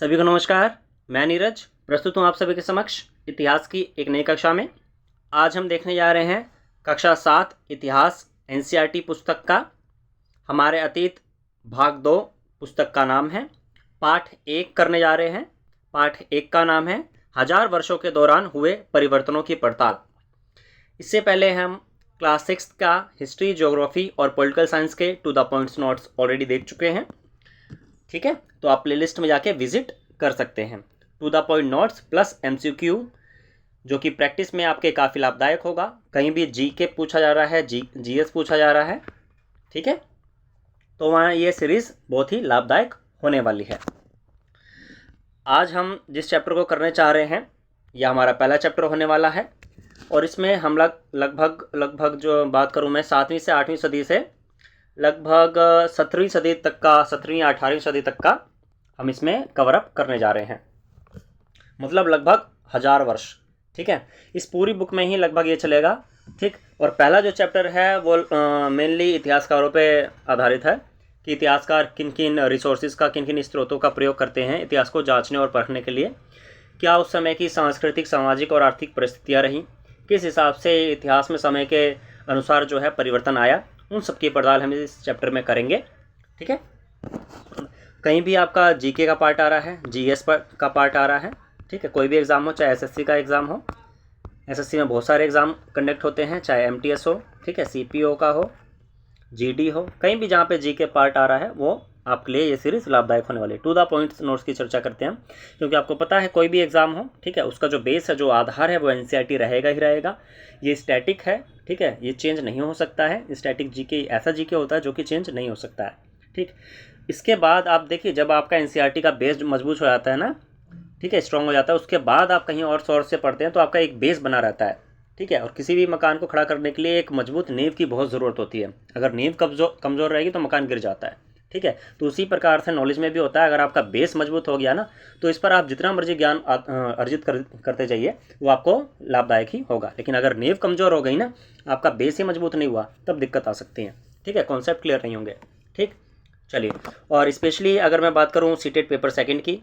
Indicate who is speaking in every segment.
Speaker 1: सभी को नमस्कार। मैं नीरज प्रस्तुत हूँ आप सभी के समक्ष इतिहास की एक नई कक्षा में। आज हम देखने जा रहे हैं कक्षा 7 इतिहास एनसीईआरटी पुस्तक का हमारे अतीत भाग 2 पुस्तक का नाम है। पाठ 1 करने जा रहे हैं। पाठ 1 का नाम है हजार वर्षों के दौरान हुए परिवर्तनों की पड़ताल। इससे पहले हम क्लास 6 का हिस्ट्री, ज्योग्राफी और पॉलिटिकल साइंस के to the points notes already देख चुके हैं। ठीक है, तो आप प्लेलिस्ट में जाके विजिट कर सकते हैं। To the point notes plus MCQ जो कि प्रैक्टिस में आपके काफ़ी लाभदायक होगा। कहीं भी जीके पूछा जा रहा है, जीएस पूछा जा रहा है, ठीक है, तो वहाँ ये सीरीज़ बहुत ही लाभदायक होने वाली है। आज हम जिस चैप्टर को करने चाह रहे हैं यह हमारा पहला चैप्टर होने वाला है और इसमें हम लगभग जो बात करूँ मैं 7वीं से 8वीं सदी से लगभग 17वीं सदी तक का, 17वीं 18वीं सदी तक का हम इसमें कवर अप करने जा रहे हैं। मतलब लगभग 1000 वर्ष। ठीक है, इस पूरी बुक में ही लगभग ये चलेगा। ठीक, और पहला जो चैप्टर है वो मेनली इतिहासकारों पे आधारित है कि इतिहासकार किन किन रिसोर्सेज का, किन किन स्रोतों का प्रयोग करते हैं इतिहास को जांचने और परखने के लिए। क्या उस समय की सांस्कृतिक, सामाजिक और आर्थिक परिस्थितियाँ रहीं, किस हिसाब से इतिहास में समय के अनुसार जो है परिवर्तन आया, उन सब की पड़ताल हम इस चैप्टर में करेंगे। ठीक है, कहीं भी आपका जीके का पार्ट आ रहा है, जीएस का पार्ट आ रहा है। ठीक है, कोई भी एग्ज़ाम हो, चाहे एसएससी का एग्ज़ाम हो, एसएससी में बहुत सारे एग्ज़ाम कंडक्ट होते हैं, चाहे एमटीएस हो, ठीक है, सीपीओ का हो, जीडी हो, कहीं भी जहाँ पे जीके पार्ट आ रहा है वो आपके लिए ये सीरीज़ लाभदायक होने वाली है। टू द पॉइंट्स नोट्स की चर्चा करते हैं क्योंकि आपको पता है कोई भी एग्ज़ाम हो, ठीक है, उसका जो बेस है, जो आधार है वो एनसीईआरटी रहेगा ही रहेगा। ये स्टैटिक है, ठीक है, ये चेंज नहीं हो सकता है। स्टैटिक जीके ऐसा जीके होता है जो कि चेंज नहीं हो सकता है। ठीक, इसके बाद आप देखिए जब आपका एनसीईआरटी का बेस मजबूत हो जाता है ना, ठीक है, स्ट्रॉन्ग हो जाता है, उसके बाद आप कहीं और सोर्स से पढ़ते हैं तो आपका एक बेस बना रहता है। ठीक है, और किसी भी मकान को खड़ा करने के लिए एक मजबूत नींव की बहुत ज़रूरत होती है। अगर नींव कमज़ोर रहेगी तो मकान गिर जाता है। ठीक है, तो उसी प्रकार से नॉलेज में भी होता है। अगर आपका बेस मजबूत हो गया ना तो इस पर आप जितना मर्जी ज्ञान अर्जित करते जाइए वो आपको लाभदायक ही होगा। लेकिन अगर नींव कमज़ोर हो गई ना, आपका बेस ही मजबूत नहीं हुआ, तब दिक्कत आ सकती है। ठीक है, कॉन्सेप्ट क्लियर नहीं होंगे। ठीक, चलिए, और स्पेशली अगर मैं बात करूँ सीटेट पेपर सेकंड की,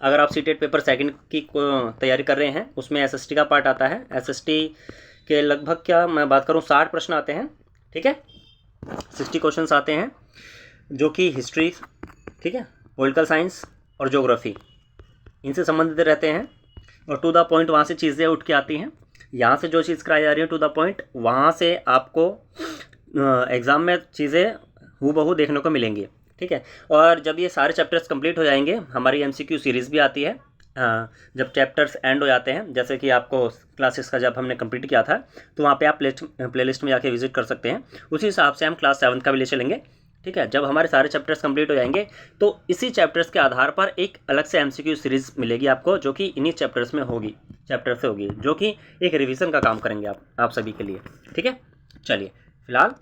Speaker 1: अगर आप सीटेट पेपर सेकंड की तैयारी कर रहे हैं उसमें एसएसटी का पार्ट आता है। एसएसटी के लगभग क्या मैं बात करूं 60 प्रश्न आते हैं। ठीक है, 60 क्वेश्चंस आते हैं जो कि हिस्ट्री, ठीक है, पॉलिटिकल साइंस और ज्योग्राफी इनसे संबंधित रहते हैं। और टू द पॉइंट वहाँ से चीज़ें उठ के आती हैं। यहाँ से जो चीज़ कराई जा रही है टू द पॉइंट, वहाँ से आपको एग्ज़ाम में चीज़ें हूबहू देखने को मिलेंगी। ठीक है, और जब ये सारे चैप्टर्स कंप्लीट हो जाएंगे, हमारी एमसीक्यू सीरीज़ भी आती है। जब चैप्टर्स एंड हो जाते हैं, जैसे कि आपको क्लासेस का जब हमने कंप्लीट किया था तो वहाँ पे आप प्लेलिस्ट में जाके विजिट कर सकते हैं। उसी हिसाब से हम क्लास 7 का भी ले चलेंगे। ठीक है, जब हमारे सारे चैप्टर्स कंप्लीट हो जाएंगे तो इसी चैप्टर्स के आधार पर एक अलग से एमसीक्यू सीरीज़ मिलेगी आपको, जो कि इन्हीं चैप्टर्स में होगी, चैप्टर से होगी, जो कि एक रिविज़न का काम करेंगे आप सभी के लिए। ठीक है, चलिए, फिलहाल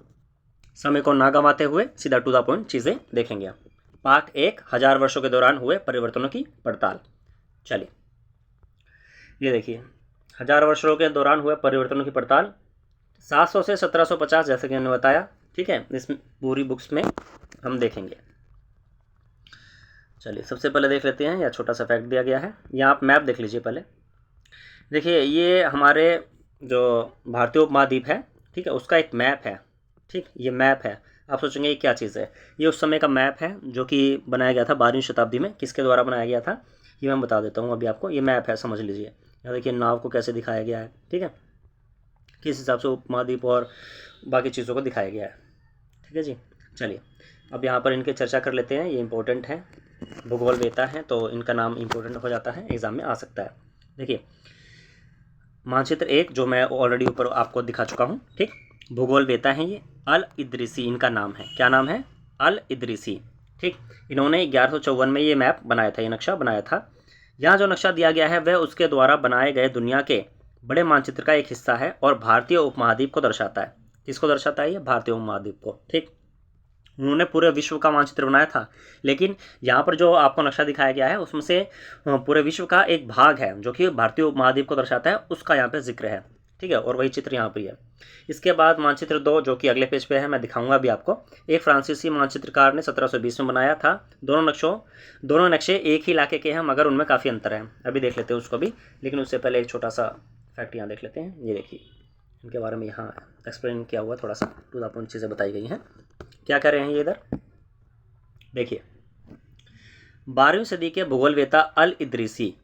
Speaker 1: समय को ना गंवाते हुए सीधा टू द पॉइंट चीज़ें देखेंगे आप। पार्ट 1, 1000 वर्षों के दौरान हुए परिवर्तनों की पड़ताल। चलिए, ये देखिए, 1000 वर्षों के दौरान हुए परिवर्तनों की पड़ताल 700 से 1750, जैसे कि मैंने बताया। ठीक है, इस पूरी बुक्स में हम देखेंगे। चलिए, सबसे पहले देख लेते हैं, यह छोटा सा फैक्ट दिया गया है। यहाँ आप मैप देख लीजिए पहले। देखिए, ये हमारे जो भारतीय उपमहाद्वीप है, ठीक है, उसका एक मैप है। ठीक, ये मैप है। आप सोचेंगे ये क्या चीज़ है? ये उस समय का मैप है जो कि बनाया गया था 12वीं शताब्दी में। किसके द्वारा बनाया गया था ये मैं बता देता हूँ अभी आपको। ये मैप है, समझ लीजिए। यहाँ देखिए नाव को कैसे दिखाया गया है। ठीक है, किस हिसाब से उपमहाद्वीप और बाकी चीज़ों को दिखाया गया है। ठीक है जी, चलिए अब यहाँ पर इनके चर्चा कर लेते हैं। ये इंपॉर्टेंट है, भूगोल वेता है तो इनका नाम इंपॉर्टेंट हो जाता है, एग्ज़ाम में आ सकता है। देखिए, मानचित्र 1 जो मैं ऑलरेडी ऊपर आपको दिखा चुका हूँ। ठीक, भूगोल वेता है ये, अल इदरीसी इनका नाम है। क्या नाम है? अल इदरीसी। ठीक, इन्होंने 1154 में ये मैप बनाया था, ये नक्शा बनाया था। यहाँ जो नक्शा दिया गया है वह उसके द्वारा बनाए गए दुनिया के बड़े मानचित्र का एक हिस्सा है और भारतीय उपमहाद्वीप को दर्शाता है। किसको दर्शाता है? ये भारतीय उपमहाद्वीप को। ठीक, उन्होंने पूरे विश्व का मानचित्र बनाया था, लेकिन यहाँ पर जो आपको नक्शा दिखाया गया है उसमें से पूरे विश्व का एक भाग है जो कि भारतीय उपमहाद्वीप को दर्शाता है, उसका यहाँ पे जिक्र है। ठीक है, और वही चित्र यहाँ पर है। इसके बाद मानचित्र 2 जो कि अगले पेज पे है, मैं दिखाऊंगा अभी आपको। एक फ्रांसीसी मानचित्रकार ने 1720 में बनाया था। दोनों नक्शे एक ही इलाके के हैं, मगर उनमें काफ़ी अंतर है। अभी देख लेते हैं उसको भी, लेकिन उससे पहले एक छोटा सा फैक्ट यहाँ देख लेते हैं। ये देखिए, इनके बारे में यहाँ एक्सप्लेन किया हुआ, थोड़ा सा टू द पॉइंट चीज़ें बताई गई हैं। क्या कह रहे हैं ये इधर देखिए, 12वीं सदी के भूगोलवेत्ता अल इदरीसी,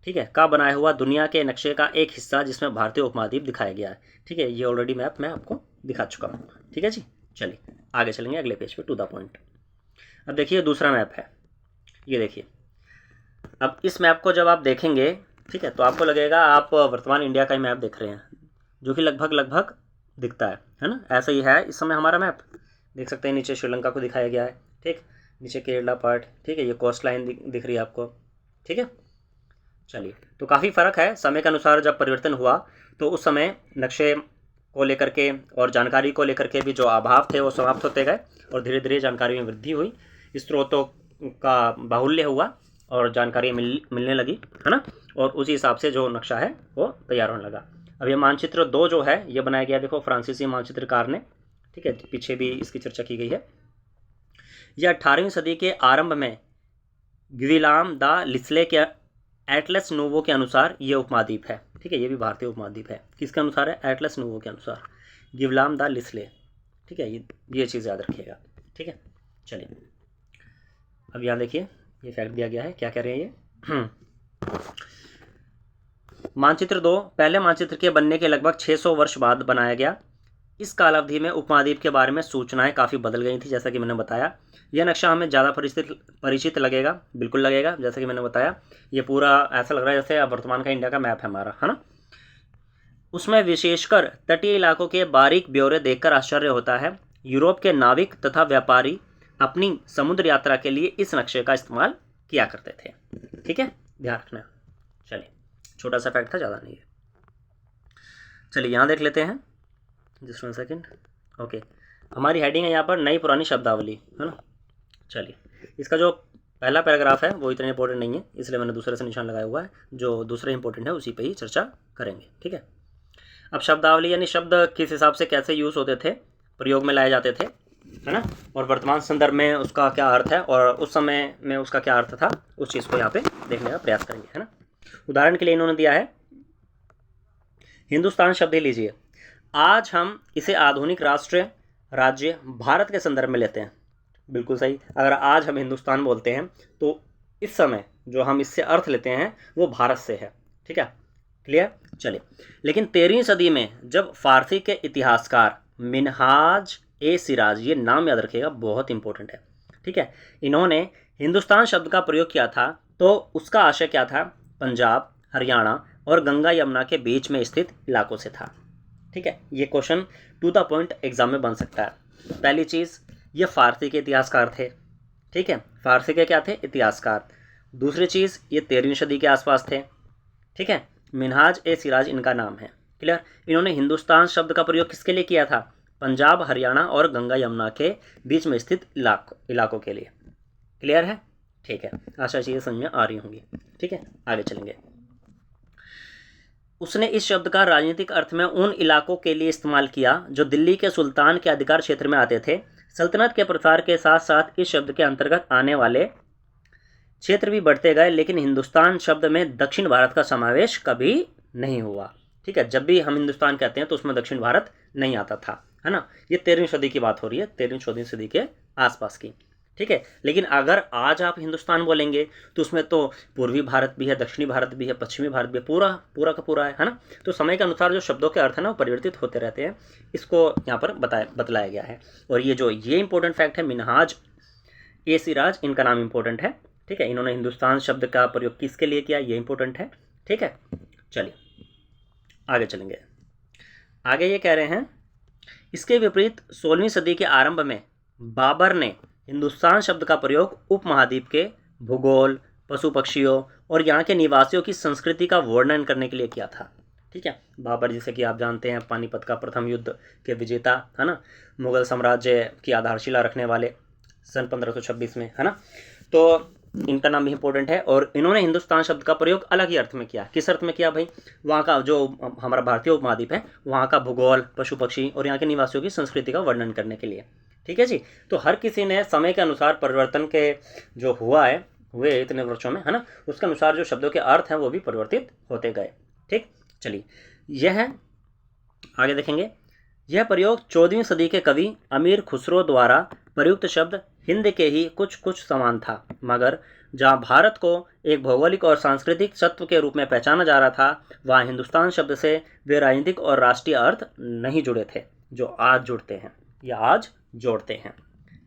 Speaker 1: ठीक है, का बनाया हुआ दुनिया के नक्शे का एक हिस्सा जिसमें भारतीय उपमहाद्वीप दिखाया गया है। ठीक है, ये ऑलरेडी मैप मैं आपको दिखा चुका हूँ। ठीक है जी, चलिए आगे चलेंगे अगले पेज पे, टू द पॉइंट। अब देखिए दूसरा मैप है, ये देखिए। अब इस मैप को जब आप देखेंगे, ठीक है, तो आपको लगेगा आप वर्तमान इंडिया का ही मैप देख रहे हैं, जो कि लगभग दिखता है ना। ऐसा ही है इस समय हमारा मैप, देख सकते हैं। नीचे श्रीलंका को दिखाया गया है, ठीक, नीचे केरला पार्ट, ठीक है, ये कोस्ट लाइन दिख रही है आपको। ठीक है, चलिए, तो काफ़ी फ़र्क है। समय के अनुसार जब परिवर्तन हुआ तो उस समय नक्शे को लेकर के और जानकारी को लेकर के भी जो अभाव थे वो समाप्त होते गए, और धीरे धीरे जानकारी में वृद्धि हुई, स्रोतों का बाहुल्य हुआ और जानकारी मिलने लगी, है ना। और उसी हिसाब से जो नक्शा है वो तैयार होने लगा। अब ये मानचित्र 2 जो है ये बनाया गया, देखो, फ्रांसीसी मानचित्रकार ने। ठीक है, पीछे भी इसकी चर्चा की गई है। यह 18वीं सदी के आरंभ में गिविलाम द लिस्ले के एटलस नोवो के अनुसार ये उपमहाद्वीप है। ठीक है, ये भी भारतीय उपमहाद्वीप है। किसके अनुसार है? एटलस नोवो के अनुसार, गिविलाम द लिस्ले। ठीक है, ये चीज़ याद रखिएगा। ठीक है, चलिए अब यहाँ देखिए, ये फैक्ट दिया गया है। क्या कह रहे हैं ये? मानचित्र 2 पहले मानचित्र के बनने के लगभग 600 वर्ष बाद बनाया गया। इस कालावधि में उपमहाद्वीप के बारे में सूचनाएं काफ़ी बदल गई थी, जैसा कि मैंने बताया। यह नक्शा हमें ज़्यादा परिचित लगेगा, बिल्कुल लगेगा। जैसा कि मैंने बताया, ये पूरा ऐसा लग रहा है जैसे वर्तमान का इंडिया का मैप है हमारा, है ना। उसमें विशेषकर तटीय इलाकों के बारीक ब्यौरे देखकर आश्चर्य होता है। यूरोप के नाविक तथा व्यापारी अपनी समुद्र यात्रा के लिए इस नक्शे का इस्तेमाल किया करते थे। ठीक है, ध्यान रखना। चलिए, छोटा सा फैक्ट था, ज़्यादा नहीं है। चलिए यहाँ देख लेते हैं, जस्ट 1 सेकेंड। ओके, हमारी हेडिंग है यहाँ पर नई पुरानी शब्दावली, है ना। चलिए, इसका जो पहला पैराग्राफ है वो इतना इंपॉर्टेंट नहीं है, इसलिए मैंने दूसरे से निशान लगाया हुआ है। जो दूसरा इंपॉर्टेंट है उसी पे ही चर्चा करेंगे। ठीक है, अब शब्दावली यानी शब्द किस हिसाब से कैसे यूज़ होते थे, प्रयोग में लाए जाते थे, है ना, और वर्तमान संदर्भ में उसका क्या अर्थ है और उस समय में उसका क्या अर्थ था, उस चीज़ को यहाँ पे देखने का प्रयास करेंगे, है ना। उदाहरण के लिए इन्होंने दिया है, हिंदुस्तान शब्द ही लीजिए। आज हम इसे आधुनिक राष्ट्र राज्य भारत के संदर्भ में लेते हैं। बिल्कुल सही, अगर आज हम हिंदुस्तान बोलते हैं तो इस समय जो हम इससे अर्थ लेते हैं वो भारत से है। ठीक है, क्लियर। चलिए, लेकिन 13वीं सदी में जब फारसी के इतिहासकार मिनहाज ए सिराज, ये नाम याद रखिएगा, बहुत इंपॉर्टेंट है। ठीक है, इन्होंने हिंदुस्तान शब्द का प्रयोग किया था तो उसका आशय क्या था? पंजाब, हरियाणा और गंगा यमुना के बीच में स्थित इलाकों से था। ठीक है, ये question to the point exam में बन सकता है। पहली चीज़, ये फारसी के इतिहासकार थे। ठीक है, फारसी के क्या थे? इतिहासकार। दूसरी चीज़, ये 13वीं सदी के आसपास थे। ठीक है, मिनहाज ए सिराज इनका नाम है। क्लियर। इन्होंने हिंदुस्तान शब्द का प्रयोग किसके लिए किया था? पंजाब, हरियाणा और गंगा यमुना के बीच में स्थित इलाकों के लिए। क्लियर है? ठीक है, आशा चीज़ें समझ में आ रही होंगी। ठीक है, आगे चलेंगे। उसने इस शब्द का राजनीतिक अर्थ में उन इलाकों के लिए इस्तेमाल किया जो दिल्ली के सुल्तान के अधिकार क्षेत्र में आते थे। सल्तनत के प्रसार के साथ साथ इस शब्द के अंतर्गत आने वाले क्षेत्र भी बढ़ते गए, लेकिन हिंदुस्तान शब्द में दक्षिण भारत का समावेश कभी नहीं हुआ। ठीक है, जब भी हम हिंदुस्तान कहते हैं तो उसमें दक्षिण भारत नहीं आता था, है ना। ये 13वीं सदी की बात हो रही है, 13वीं सदी के आसपास की। ठीक है, लेकिन अगर आज आप हिंदुस्तान बोलेंगे तो उसमें तो पूर्वी भारत भी है, दक्षिणी भारत भी है, पश्चिमी भारत भी है, पूरा का पूरा है ना। तो समय के अनुसार जो शब्दों के अर्थ है ना वो परिवर्तित होते रहते हैं, इसको यहाँ पर बतलाया गया है। और ये इंपॉर्टेंट फैक्ट है, मिनहाज ए सिराज, इनका नाम इंपॉर्टेंट है। ठीक है, इन्होंने हिंदुस्तान शब्द का प्रयोग किसके लिए किया, ये इंपॉर्टेंट है। ठीक है, चलिए आगे चलेंगे। आगे ये कह रहे हैं, इसके विपरीत 16वीं सदी के आरंभ में बाबर ने हिंदुस्तान शब्द का प्रयोग उपमहाद्वीप के भूगोल, पशु पक्षियों और यहाँ के निवासियों की संस्कृति का वर्णन करने के लिए किया था। ठीक है, बाबर जैसे कि आप जानते हैं पानीपत का प्रथम युद्ध के विजेता, है ना, मुगल साम्राज्य की आधारशिला रखने वाले सन 1526 में, है ना। तो इनका नाम भी इंपॉर्टेंट है। और इन्होंने हिंदुस्तान शब्द का प्रयोग अलग ही अर्थ में किया। किस अर्थ में किया भाई? वहाँ का जो हमारा भारतीय उपमहाद्वीप है वहाँ का भूगोल, पशु पक्षी और यहाँ के निवासियों की संस्कृति का वर्णन करने के लिए। ठीक है जी। तो हर किसी ने समय के अनुसार परिवर्तन के जो हुए इतने वर्षों में, है ना, उसके अनुसार जो शब्दों के अर्थ हैं वो भी परिवर्तित होते गए। ठीक, चलिए यह आगे देखेंगे। यह प्रयोग 14वीं सदी के कवि अमीर खुसरो द्वारा प्रयुक्त शब्द हिंद के ही कुछ कुछ समान था, मगर जहाँ भारत को एक भौगोलिक और सांस्कृतिक सत्व के रूप में पहचाना जा रहा था, वहाँ हिंदुस्तान शब्द से वे राजनीतिक और राष्ट्रीय अर्थ नहीं जुड़े थे जो आज जुड़ते हैं या आज जोड़ते हैं।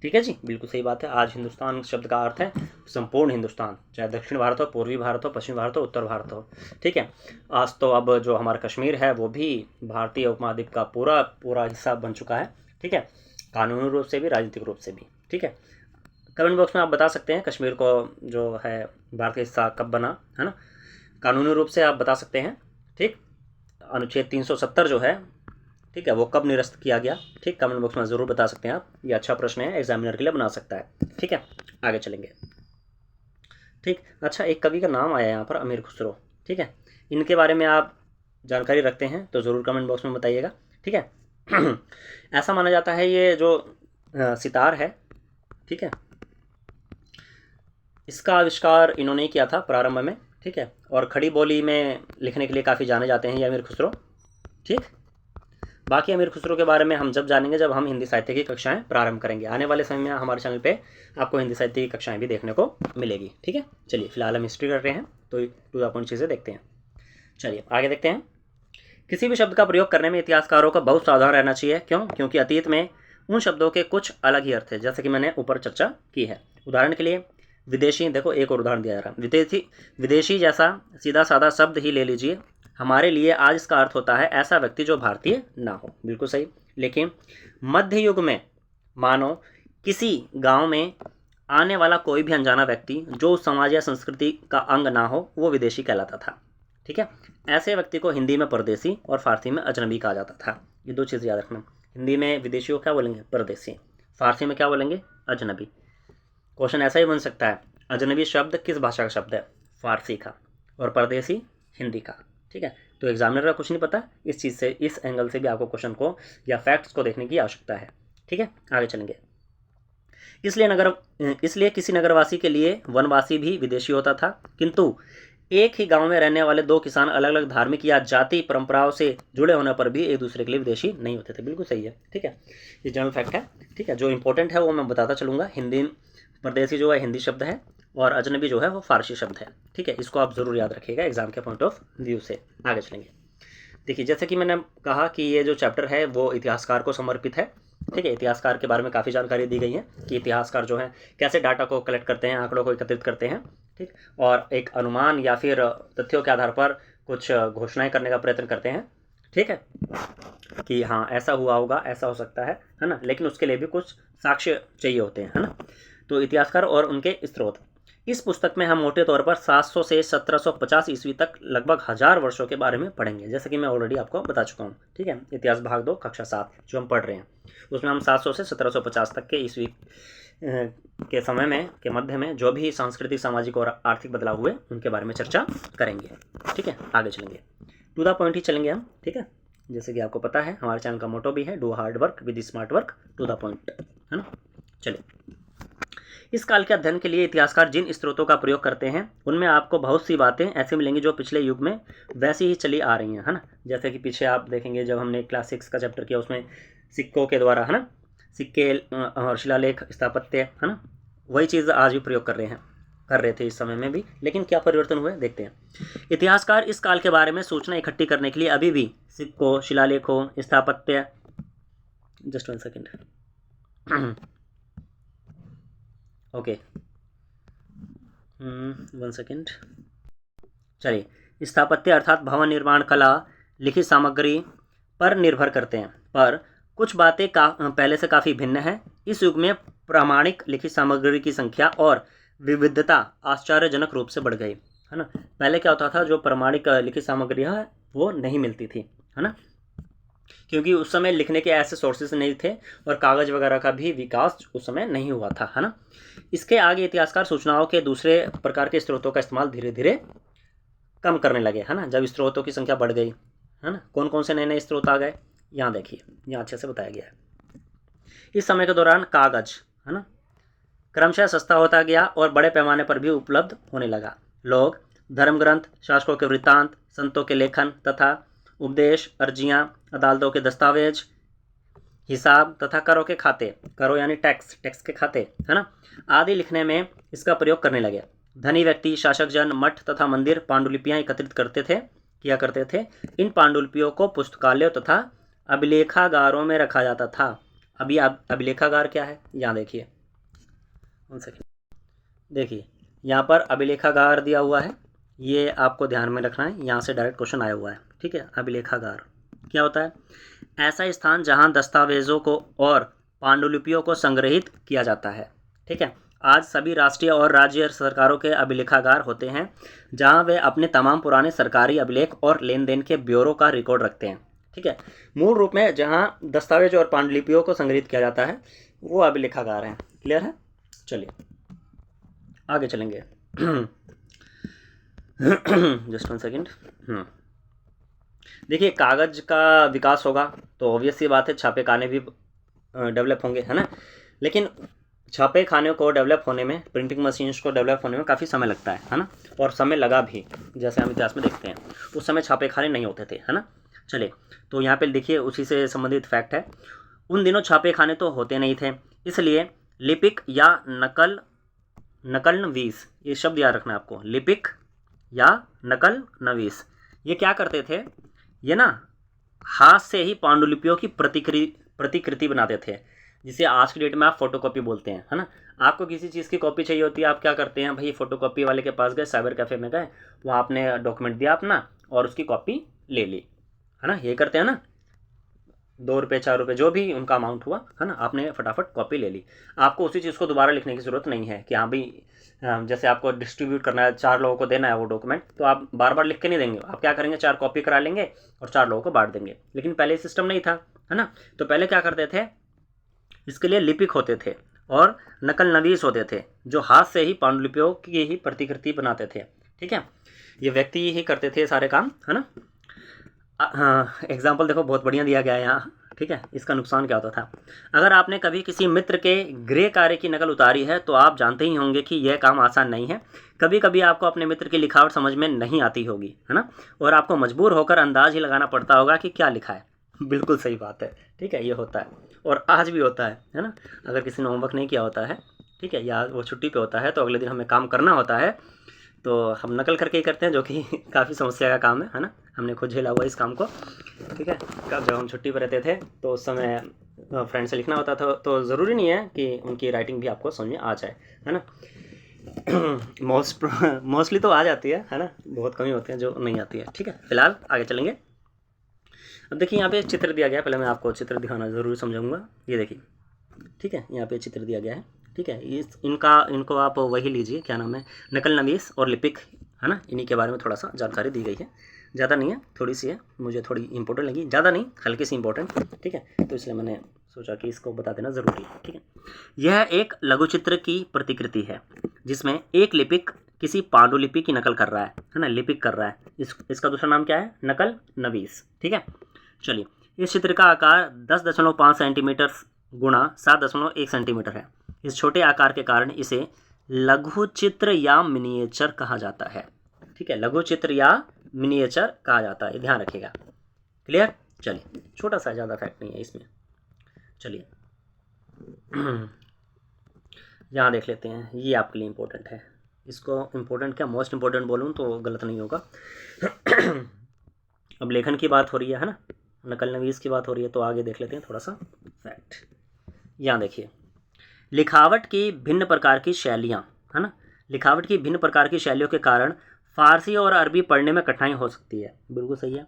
Speaker 1: ठीक है जी, बिल्कुल सही बात है। आज हिंदुस्तान शब्द का अर्थ है संपूर्ण हिंदुस्तान, चाहे दक्षिण भारत हो, पूर्वी भारत हो, पश्चिम भारत हो, उत्तर भारत हो। ठीक है, आज तो अब जो हमारा कश्मीर है वो भी भारतीय उपमहाद्वीप का पूरा हिस्सा बन चुका है। ठीक है, कानूनी रूप से भी, राजनीतिक रूप से भी। ठीक है, कमेंट बॉक्स में आप बता सकते हैं कश्मीर को जो है भारत का हिस्सा कब बना, है ना, कानूनी रूप से आप बता सकते हैं। ठीक, अनुच्छेद 370 जो है, ठीक है, वो कब निरस्त किया गया। ठीक, कमेंट बॉक्स में ज़रूर बता सकते हैं आप। ये अच्छा प्रश्न है, एग्जामिनर के लिए बना सकता है। ठीक है, आगे चलेंगे। ठीक, अच्छा, एक कवि का नाम आया यहाँ पर, अमीर खुसरो। ठीक है, इनके बारे में आप जानकारी रखते हैं तो ज़रूर कमेंट बॉक्स में बताइएगा। ठीक है, ऐसा माना जाता है ये जो सितार है, ठीक है, इसका आविष्कार इन्होंने किया था प्रारंभ में। ठीक है, और खड़ी बोली में लिखने के लिए काफ़ी जाने जाते हैं ये अमीर खुसरो। ठीक, बाकी अमीर खुसरो के बारे में हम जब जानेंगे जब हम हिंदी साहित्य की कक्षाएं प्रारंभ करेंगे। आने वाले समय में हमारे चैनल पे आपको हिंदी साहित्य की कक्षाएं भी देखने को मिलेगी। ठीक है, चलिए फिलहाल हम हिस्ट्री कर रहे हैं तो टू द पॉइंट चीज़ें देखते हैं। चलिए आगे देखते हैं। किसी भी शब्द का प्रयोग करने में इतिहासकारों को बहुत सावधान रहना चाहिए। क्यों? क्योंकि अतीत में उन शब्दों के कुछ अलग ही अर्थ है, जैसे कि मैंने ऊपर चर्चा की है। उदाहरण के लिए विदेशी, देखो एक और उदाहरण दिया जा रहा है। विदेशी जैसा सीधा साधा शब्द ही ले लीजिए, हमारे लिए आज इसका अर्थ होता है ऐसा व्यक्ति जो भारतीय ना हो। बिल्कुल सही। लेकिन मध्य युग में मानो किसी गांव में आने वाला कोई भी अनजाना व्यक्ति जो उस समाज या संस्कृति का अंग ना हो वो विदेशी कहलाता था। ठीक है, ऐसे व्यक्ति को हिंदी में परदेसी और फारसी में अजनबी कहा जाता था। ये दो चीज़ याद रखना। हिंदी में विदेशी को क्या बोलेंगे? परदेसी। फारसी में क्या बोलेंगे? अजनबी। क्वेश्चन ऐसा ही बन सकता है, अजनबी शब्द किस भाषा का शब्द है? फारसी का। और परदेसी हिंदी का। ठीक है, तो एग्जामिनर का कुछ नहीं पता, इस चीज़ से, इस एंगल से भी आपको क्वेश्चन को या फैक्ट्स को देखने की आवश्यकता है। ठीक है, आगे चलेंगे। इसलिए किसी नगरवासी के लिए वनवासी भी विदेशी होता था, किंतु एक ही गांव में रहने वाले दो किसान अलग अलग धार्मिक या जाति परंपराओं से जुड़े होने पर भी एक दूसरे के लिए विदेशी नहीं होते थे। बिल्कुल सही है। ठीक है, ये जनरल फैक्ट है। ठीक है, जो इंपॉर्टेंट है वो मैं बताता चलूँगा। हिंदी परदेसी जो है हिंदी शब्द है और अजनबी जो है वो फारसी शब्द है। ठीक है, इसको आप ज़रूर याद रखिएगा एग्जाम के पॉइंट ऑफ व्यू से। आगे चलेंगे। देखिए, जैसे कि मैंने कहा कि ये जो चैप्टर है वो इतिहासकार को समर्पित है। ठीक है, इतिहासकार के बारे में काफ़ी जानकारी दी गई है कि इतिहासकार जो है कैसे डाटा को कलेक्ट करते हैं, आंकड़ों को एकत्रित करते हैं। ठीक, और एक अनुमान या फिर तथ्यों के आधार पर कुछ घोषणाएं करने का प्रयत्न करते हैं। ठीक है, कि हाँ ऐसा हुआ होगा, ऐसा हो सकता है ना, लेकिन उसके लिए भी कुछ साक्ष्य चाहिए होते हैं, है ना। तो इतिहासकार और उनके स्रोत, इस पुस्तक में हम मोटे तौर पर 700 से 1750 ईस्वी तक लगभग 1000 वर्षों के बारे में पढ़ेंगे, जैसे कि मैं ऑलरेडी आपको बता चुका हूँ। ठीक है, इतिहास भाग 2 कक्षा 7 जो हम पढ़ रहे हैं उसमें हम 700 से 1750 तक के ईस्वी के समय में के मध्य में जो भी सांस्कृतिक, सामाजिक और आर्थिक बदलाव हुए उनके बारे में चर्चा करेंगे। ठीक है, आगे चलेंगे, टू द पॉइंट ही चलेंगे हम। ठीक है, जैसे कि आपको पता है हमारे चैनल का मोटो भी है, do hard work with smart work, to the point, है ना। चलिए, इस काल के अध्ययन के लिए इतिहासकार जिन स्रोतों का प्रयोग करते हैं उनमें आपको बहुत सी बातें ऐसी मिलेंगी जो पिछले युग में वैसी ही चली आ रही हैं, है ना। जैसे कि पीछे आप देखेंगे जब हमने क्लास 6 का चैप्टर किया उसमें सिक्कों के द्वारा, है ना, सिक्के और शिलालेख, स्थापत्य, है ना, वही चीज़ आज भी प्रयोग कर रहे थे इस समय में भी। लेकिन क्या परिवर्तन हुए देखते हैं। इतिहासकार इस काल के बारे में सूचना इकट्ठी करने के लिए अभी भी सिक्कों, शिलालेखों, स्थापत्य, जस्ट 1 सेकेंड, ओके 1 सेकेंड। चलिए, स्थापत्य अर्थात भवन निर्माण कला, लिखित सामग्री पर निर्भर करते हैं, पर कुछ बातें पहले से काफ़ी भिन्न हैं। इस युग में प्रामाणिक लिखित सामग्री की संख्या और विविधता आश्चर्यजनक रूप से बढ़ गई, है ना। पहले क्या होता था, जो प्रामाणिक लिखित सामग्री है वो नहीं मिलती थी, है ना। क्योंकि उस समय लिखने के ऐसे सोर्सेज नहीं थे और कागज़ वगैरह का भी विकास उस समय नहीं हुआ था, है ना। इसके आगे इतिहासकार सूचनाओं के दूसरे प्रकार के स्रोतों का इस्तेमाल धीरे धीरे कम करने लगे, है ना। जब स्रोतों की संख्या बढ़ गई, है ना, कौन कौन से नए नए स्रोत आ गए, यहाँ देखिए, यहाँ अच्छे से बताया गया है। इस समय के दौरान कागज़, है ना, क्रमशः सस्ता होता गया और बड़े पैमाने पर भी उपलब्ध होने लगा। लोग धर्म ग्रंथ, शासकों के वृत्तांत, संतों के लेखन तथा उपदेश, अर्जियाँ, अदालतों के दस्तावेज, हिसाब तथा करों के खाते, करो यानी टैक्स, टैक्स के खाते, है ना, आदि लिखने में इसका प्रयोग करने लगे। धनी व्यक्ति, शासक जन, मठ तथा मंदिर पांडुलिपियाँ एकत्रित किया करते थे। इन पांडुलिपियों को पुस्तकालयों तथा अभिलेखागारों में रखा जाता था। अभी अभिलेखागार क्या है, यहाँ देखिए, देखिए यहाँ पर अभिलेखागार दिया हुआ है, ये आपको ध्यान में रखना है, यहाँ से डायरेक्ट क्वेश्चन आया हुआ है, ठीक है। अभिलेखागार क्या होता है? ऐसा स्थान जहाँ दस्तावेजों को और पांडुलिपियों को संग्रहित किया जाता है, ठीक है। आज सभी राष्ट्रीय और राज्य सरकारों के अभिलेखागार होते हैं, जहाँ वे अपने तमाम पुराने सरकारी अभिलेख और लेन देन के ब्यौरों का रिकॉर्ड रखते हैं, ठीक है। मूल रूप में जहाँ दस्तावेज और पांडुलिपियों को संग्रहित किया जाता है वो अभिलेखागार हैं। क्लियर है? चलिए आगे चलेंगे। Just one second. देखिए, कागज़ का विकास होगा तो ऑब्वियस सी बात है छापे खाने भी डेवलप होंगे, है ना। लेकिन छापे खाने को डेवलप होने में, प्रिंटिंग मशीन्स को डेवलप होने में काफ़ी समय लगता है ना, और समय लगा भी, जैसे हम इतिहास में देखते हैं। उस समय छापे खाने नहीं होते थे, है ना। चलिए, तो यहाँ पे देखिए उसी से संबंधित फैक्ट है। उन दिनों छापे खाने तो होते नहीं थे, इसलिए लिपिक या नकलनवीस, ये शब्द याद रखना है आपको, लिपिक या नकलनवीस, ये क्या करते थे, ये ना हाथ से ही पांडुलिपियों की प्रतिकृति बनाते थे, जिसे आज की डेट में आप फोटोकॉपी बोलते हैं, है ना। आपको किसी चीज़ की कॉपी चाहिए होती है, आप क्या करते हैं भाई, फोटोकॉपी वाले के पास गए, साइबर कैफ़े में गए, वहाँ आपने डॉक्यूमेंट दिया अपना और उसकी कॉपी ले ली, है ना। ये करते हैं ना, 2 रुपये 4 रुपये जो भी उनका अमाउंट हुआ, है ना, आपने फटाफट कॉपी ले ली। आपको उसी चीज़ को दोबारा लिखने की ज़रूरत नहीं है कि हाँ भाई, जैसे आपको डिस्ट्रीब्यूट करना है, 4 लोगों को देना है वो डॉक्यूमेंट, तो आप बार बार लिख के नहीं देंगे। आप क्या करेंगे, 4 कॉपी करा लेंगे और 4 लोगों को बांट देंगे। लेकिन पहले सिस्टम नहीं था, है ना। तो पहले क्या करते थे, इसके लिए लिपिक होते थे और नकलनवीस होते थे, जो हाथ से ही पांडुलिपियों की ही प्रतिकृति बनाते थे, ठीक है। ये व्यक्ति ही करते थे सारे काम, है ना। हाँ, एग्जाम्पल देखो बहुत बढ़िया दिया गया है यहाँ, ठीक है। इसका नुकसान क्या होता था, अगर आपने कभी किसी मित्र के गृह कार्य की नकल उतारी है तो आप जानते ही होंगे कि यह काम आसान नहीं है। कभी कभी आपको अपने मित्र की लिखावट समझ में नहीं आती होगी, है ना, और आपको मजबूर होकर अंदाज ही लगाना पड़ता होगा कि क्या लिखा है। बिल्कुल सही बात है, ठीक है, ये होता है और आज भी होता है ना। अगर किसी ने होमवर्क नहीं किया होता है, ठीक है, या वो छुट्टी पे होता है, तो अगले दिन हमें काम करना होता है, तो हम नकल करके ही करते हैं, जो कि काफ़ी समस्या का काम है ना। हमने खुद झेला हुआ इस काम को, ठीक है। कब जब हम छुट्टी पर रहते थे तो उस समय फ्रेंड से लिखना होता था, तो ज़रूरी नहीं है कि उनकी राइटिंग भी आपको समझ में आ जाए, है ना। मोस्टली तो आ जाती है ना, बहुत कमी होते हैं जो नहीं आती है, ठीक है। फिलहाल आगे चलेंगे। अब देखिए यहाँ पे एक चित्र दिया गया है, पहले मैं आपको चित्र दिखाना ज़रूर समझाऊंगा। ये देखिए, ठीक है, यहाँ पे चित्र दिया गया है, ठीक है। इनको आप वही लीजिए, क्या नाम है, नकलनवीस और लिपिक, है ना। इन्हीं के बारे में थोड़ा सा जानकारी दी गई है, ज़्यादा नहीं है, थोड़ी सी है, मुझे थोड़ी इंपॉर्टेंट लगी, ज़्यादा नहीं, हल्की सी इंपॉर्टेंट, ठीक है। तो इसलिए मैंने सोचा कि इसको बता देना ज़रूरी है, ठीक है। यह एक लघु चित्र की प्रतिकृति है जिसमें एक लिपिक किसी पांडुलिपि की नकल कर रहा है ना, लिपिक कर रहा है। इसका दूसरा नाम क्या है, नकलनवीस, ठीक है। चलिए, इस चित्र का आकार 10.5 सेंटीमीटर गुणा 7.1 सेंटीमीटर है। इस छोटे आकार के कारण इसे लघु चित्र या मिनिएचर कहा जाता है, ठीक है। लघु चित्र या मिनिएचर कहा जाता है, ध्यान रखिएगा। क्लियर? चलिए, छोटा सा, ज़्यादा फैक्ट नहीं है इसमें। चलिए यहाँ देख लेते हैं, ये आपके लिए इम्पोर्टेंट है। इसको इम्पोर्टेंट क्या, मोस्ट इम्पोर्टेंट बोलूँ तो गलत नहीं होगा। अब लेखन की बात हो रही है ना, नकलनवीस की बात हो रही है, तो आगे देख लेते हैं थोड़ा सा फैक्ट। यहाँ देखिए, लिखावट की भिन्न प्रकार की शैलियाँ, है ना। लिखावट की भिन्न प्रकार की शैलियों के कारण फारसी और अरबी पढ़ने में कठिनाई हो सकती है, बिल्कुल सही है।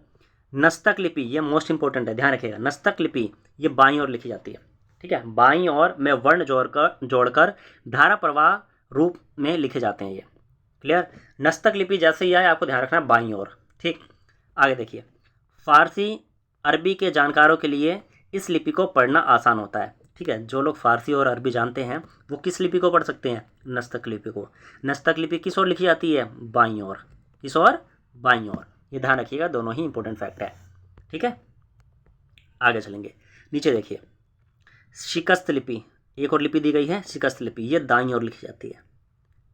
Speaker 1: नस्तक लिपि, ये मोस्ट इंपॉर्टेंट है, ध्यान रखिएगा। नस्तक लिपि ये बाईं ओर लिखी जाती है, ठीक है। बाईं ओर में वर्ण जोड़कर धारा प्रवाह रूप में लिखे जाते हैं ये। क्लियर? नस्तक लिपि जैसे ही आए आपको ध्यान रखना है बाईं ओर, ठीक। आगे देखिए, फारसी अरबी के जानकारों के लिए इस लिपि को पढ़ना आसान होता है। ठीक है, जो लोग फारसी और अरबी जानते हैं वो किस लिपि को पढ़ सकते हैं? नस्तक लिपि को। नस्तक लिपि किस ओर लिखी जाती है? बाईं ओर। किस ओर? बाईं ओर। ये ध्यान रखिएगा, दोनों ही इंपॉर्टेंट फैक्ट है। ठीक है, आगे चलेंगे। नीचे देखिए, शिकस्त लिपि, एक और लिपि दी गई है शिकस्त लिपि, ये दाईं ओर लिखी जाती है।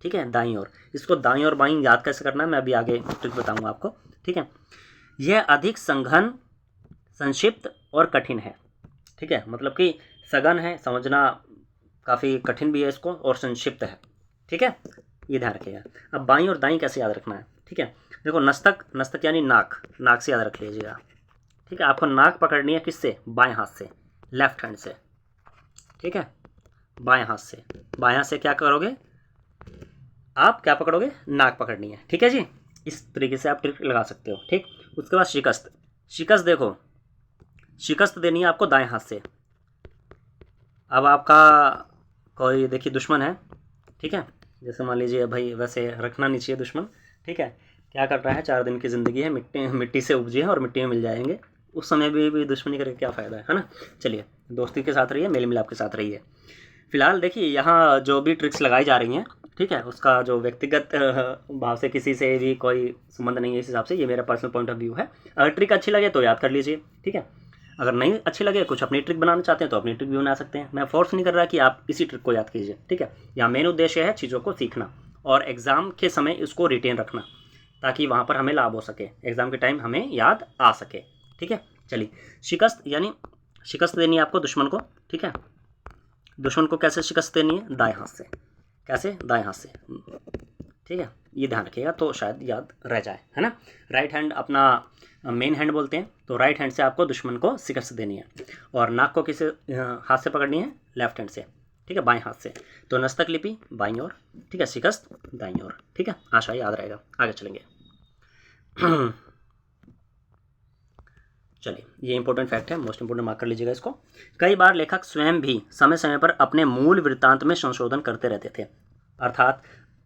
Speaker 1: ठीक है, दाईं ओर। इसको दाईं और बाईं याद कैसे करना है मैं अभी आगे ट्रिक बताऊंगा आपको। ठीक है, यह अधिक संघन, संक्षिप्त और कठिन है। ठीक है, मतलब कि सघन है, समझना काफ़ी कठिन भी है इसको, और संक्षिप्त है। ठीक है, ये ध्यान रखिएगा। अब बाईं और दाईं कैसे याद रखना है? ठीक है, देखो नस्तक, नस्तक यानी नाक, नाक से याद रख लीजिएगा। ठीक है, आपको नाक पकड़नी है किससे? बाएं हाथ से, लेफ्ट हैंड से। ठीक है, बाएं हाथ से। बाएं हाथ से क्या करोगे आप? क्या पकड़ोगे? नाक पकड़नी है। ठीक है जी, इस तरीके से आप ट्रिक लगा सकते हो। ठीक, उसके बाद शिकस्त। शिकस्त देखो, शिकस्त देनी है आपको दाएं हाथ से। अब आपका कोई देखिए दुश्मन है, ठीक है, जैसे मान लीजिए भाई, वैसे रखना नहीं चाहिए दुश्मन। ठीक है, क्या कर रहा है? 4 दिन की ज़िंदगी है, मिट्टी से उपजी है और मिट्टी में मिल जाएंगे। उस समय भी दुश्मनी करके क्या फ़ायदा है ना? चलिए, दोस्ती के साथ रहिए, मेल मिलाप के साथ रहिए। फिलहाल देखिए, यहाँ जो भी ट्रिक्स लगाई जा रही हैं, ठीक है, उसका जो व्यक्तिगत भाव से किसी से भी कोई संबंध नहीं है। इस हिसाब से ये मेरा पर्सनल पॉइंट ऑफ व्यू है। अगर ट्रिक अच्छी लगे तो याद कर लीजिए। ठीक है, अगर नहीं अच्छी लगे, कुछ अपनी ट्रिक बनाना चाहते हैं तो अपनी ट्रिक भी बना सकते हैं। मैं फोर्स नहीं कर रहा कि आप इसी ट्रिक को याद कीजिए। ठीक है, यहाँ मेन उद्देश्य है चीज़ों को सीखना और एग्ज़ाम के समय इसको रिटेन रखना, ताकि वहाँ पर हमें लाभ हो सके, एग्ज़ाम के टाइम हमें याद आ सके। ठीक है, चलिए, शिकस्त यानी शिकस्त देनी है आपको दुश्मन को। ठीक है, दुश्मन को कैसे शिकस्त देनी है? दाएं हाथ से। कैसे? दाएं हाथ से। ठीक है, ये ध्यान रखिएगा तो शायद याद रह जाए, है ना। राइट हैंड अपना मेन हैंड बोलते हैं, तो राइट हैंड से आपको दुश्मन को शिकस्त देनी है। और नाक को किस हाथ से पकड़नी है? लेफ्ट हैंड से। ठीक है, बाएं हाथ से। तो नस्तक लिपि बाईं ओर, ठीक है, शिकस्त दाईं ओर। ठीक है, आशा याद रहेगा। आगे चलेंगे। चलिए, ये इंपॉर्टेंट फैक्ट है, मोस्ट इंपॉर्टेंट मार्क कर लीजिएगा इसको। कई बार लेखक स्वयं भी समय समय पर अपने मूल वृत्तांत में संशोधन करते रहते थे। अर्थात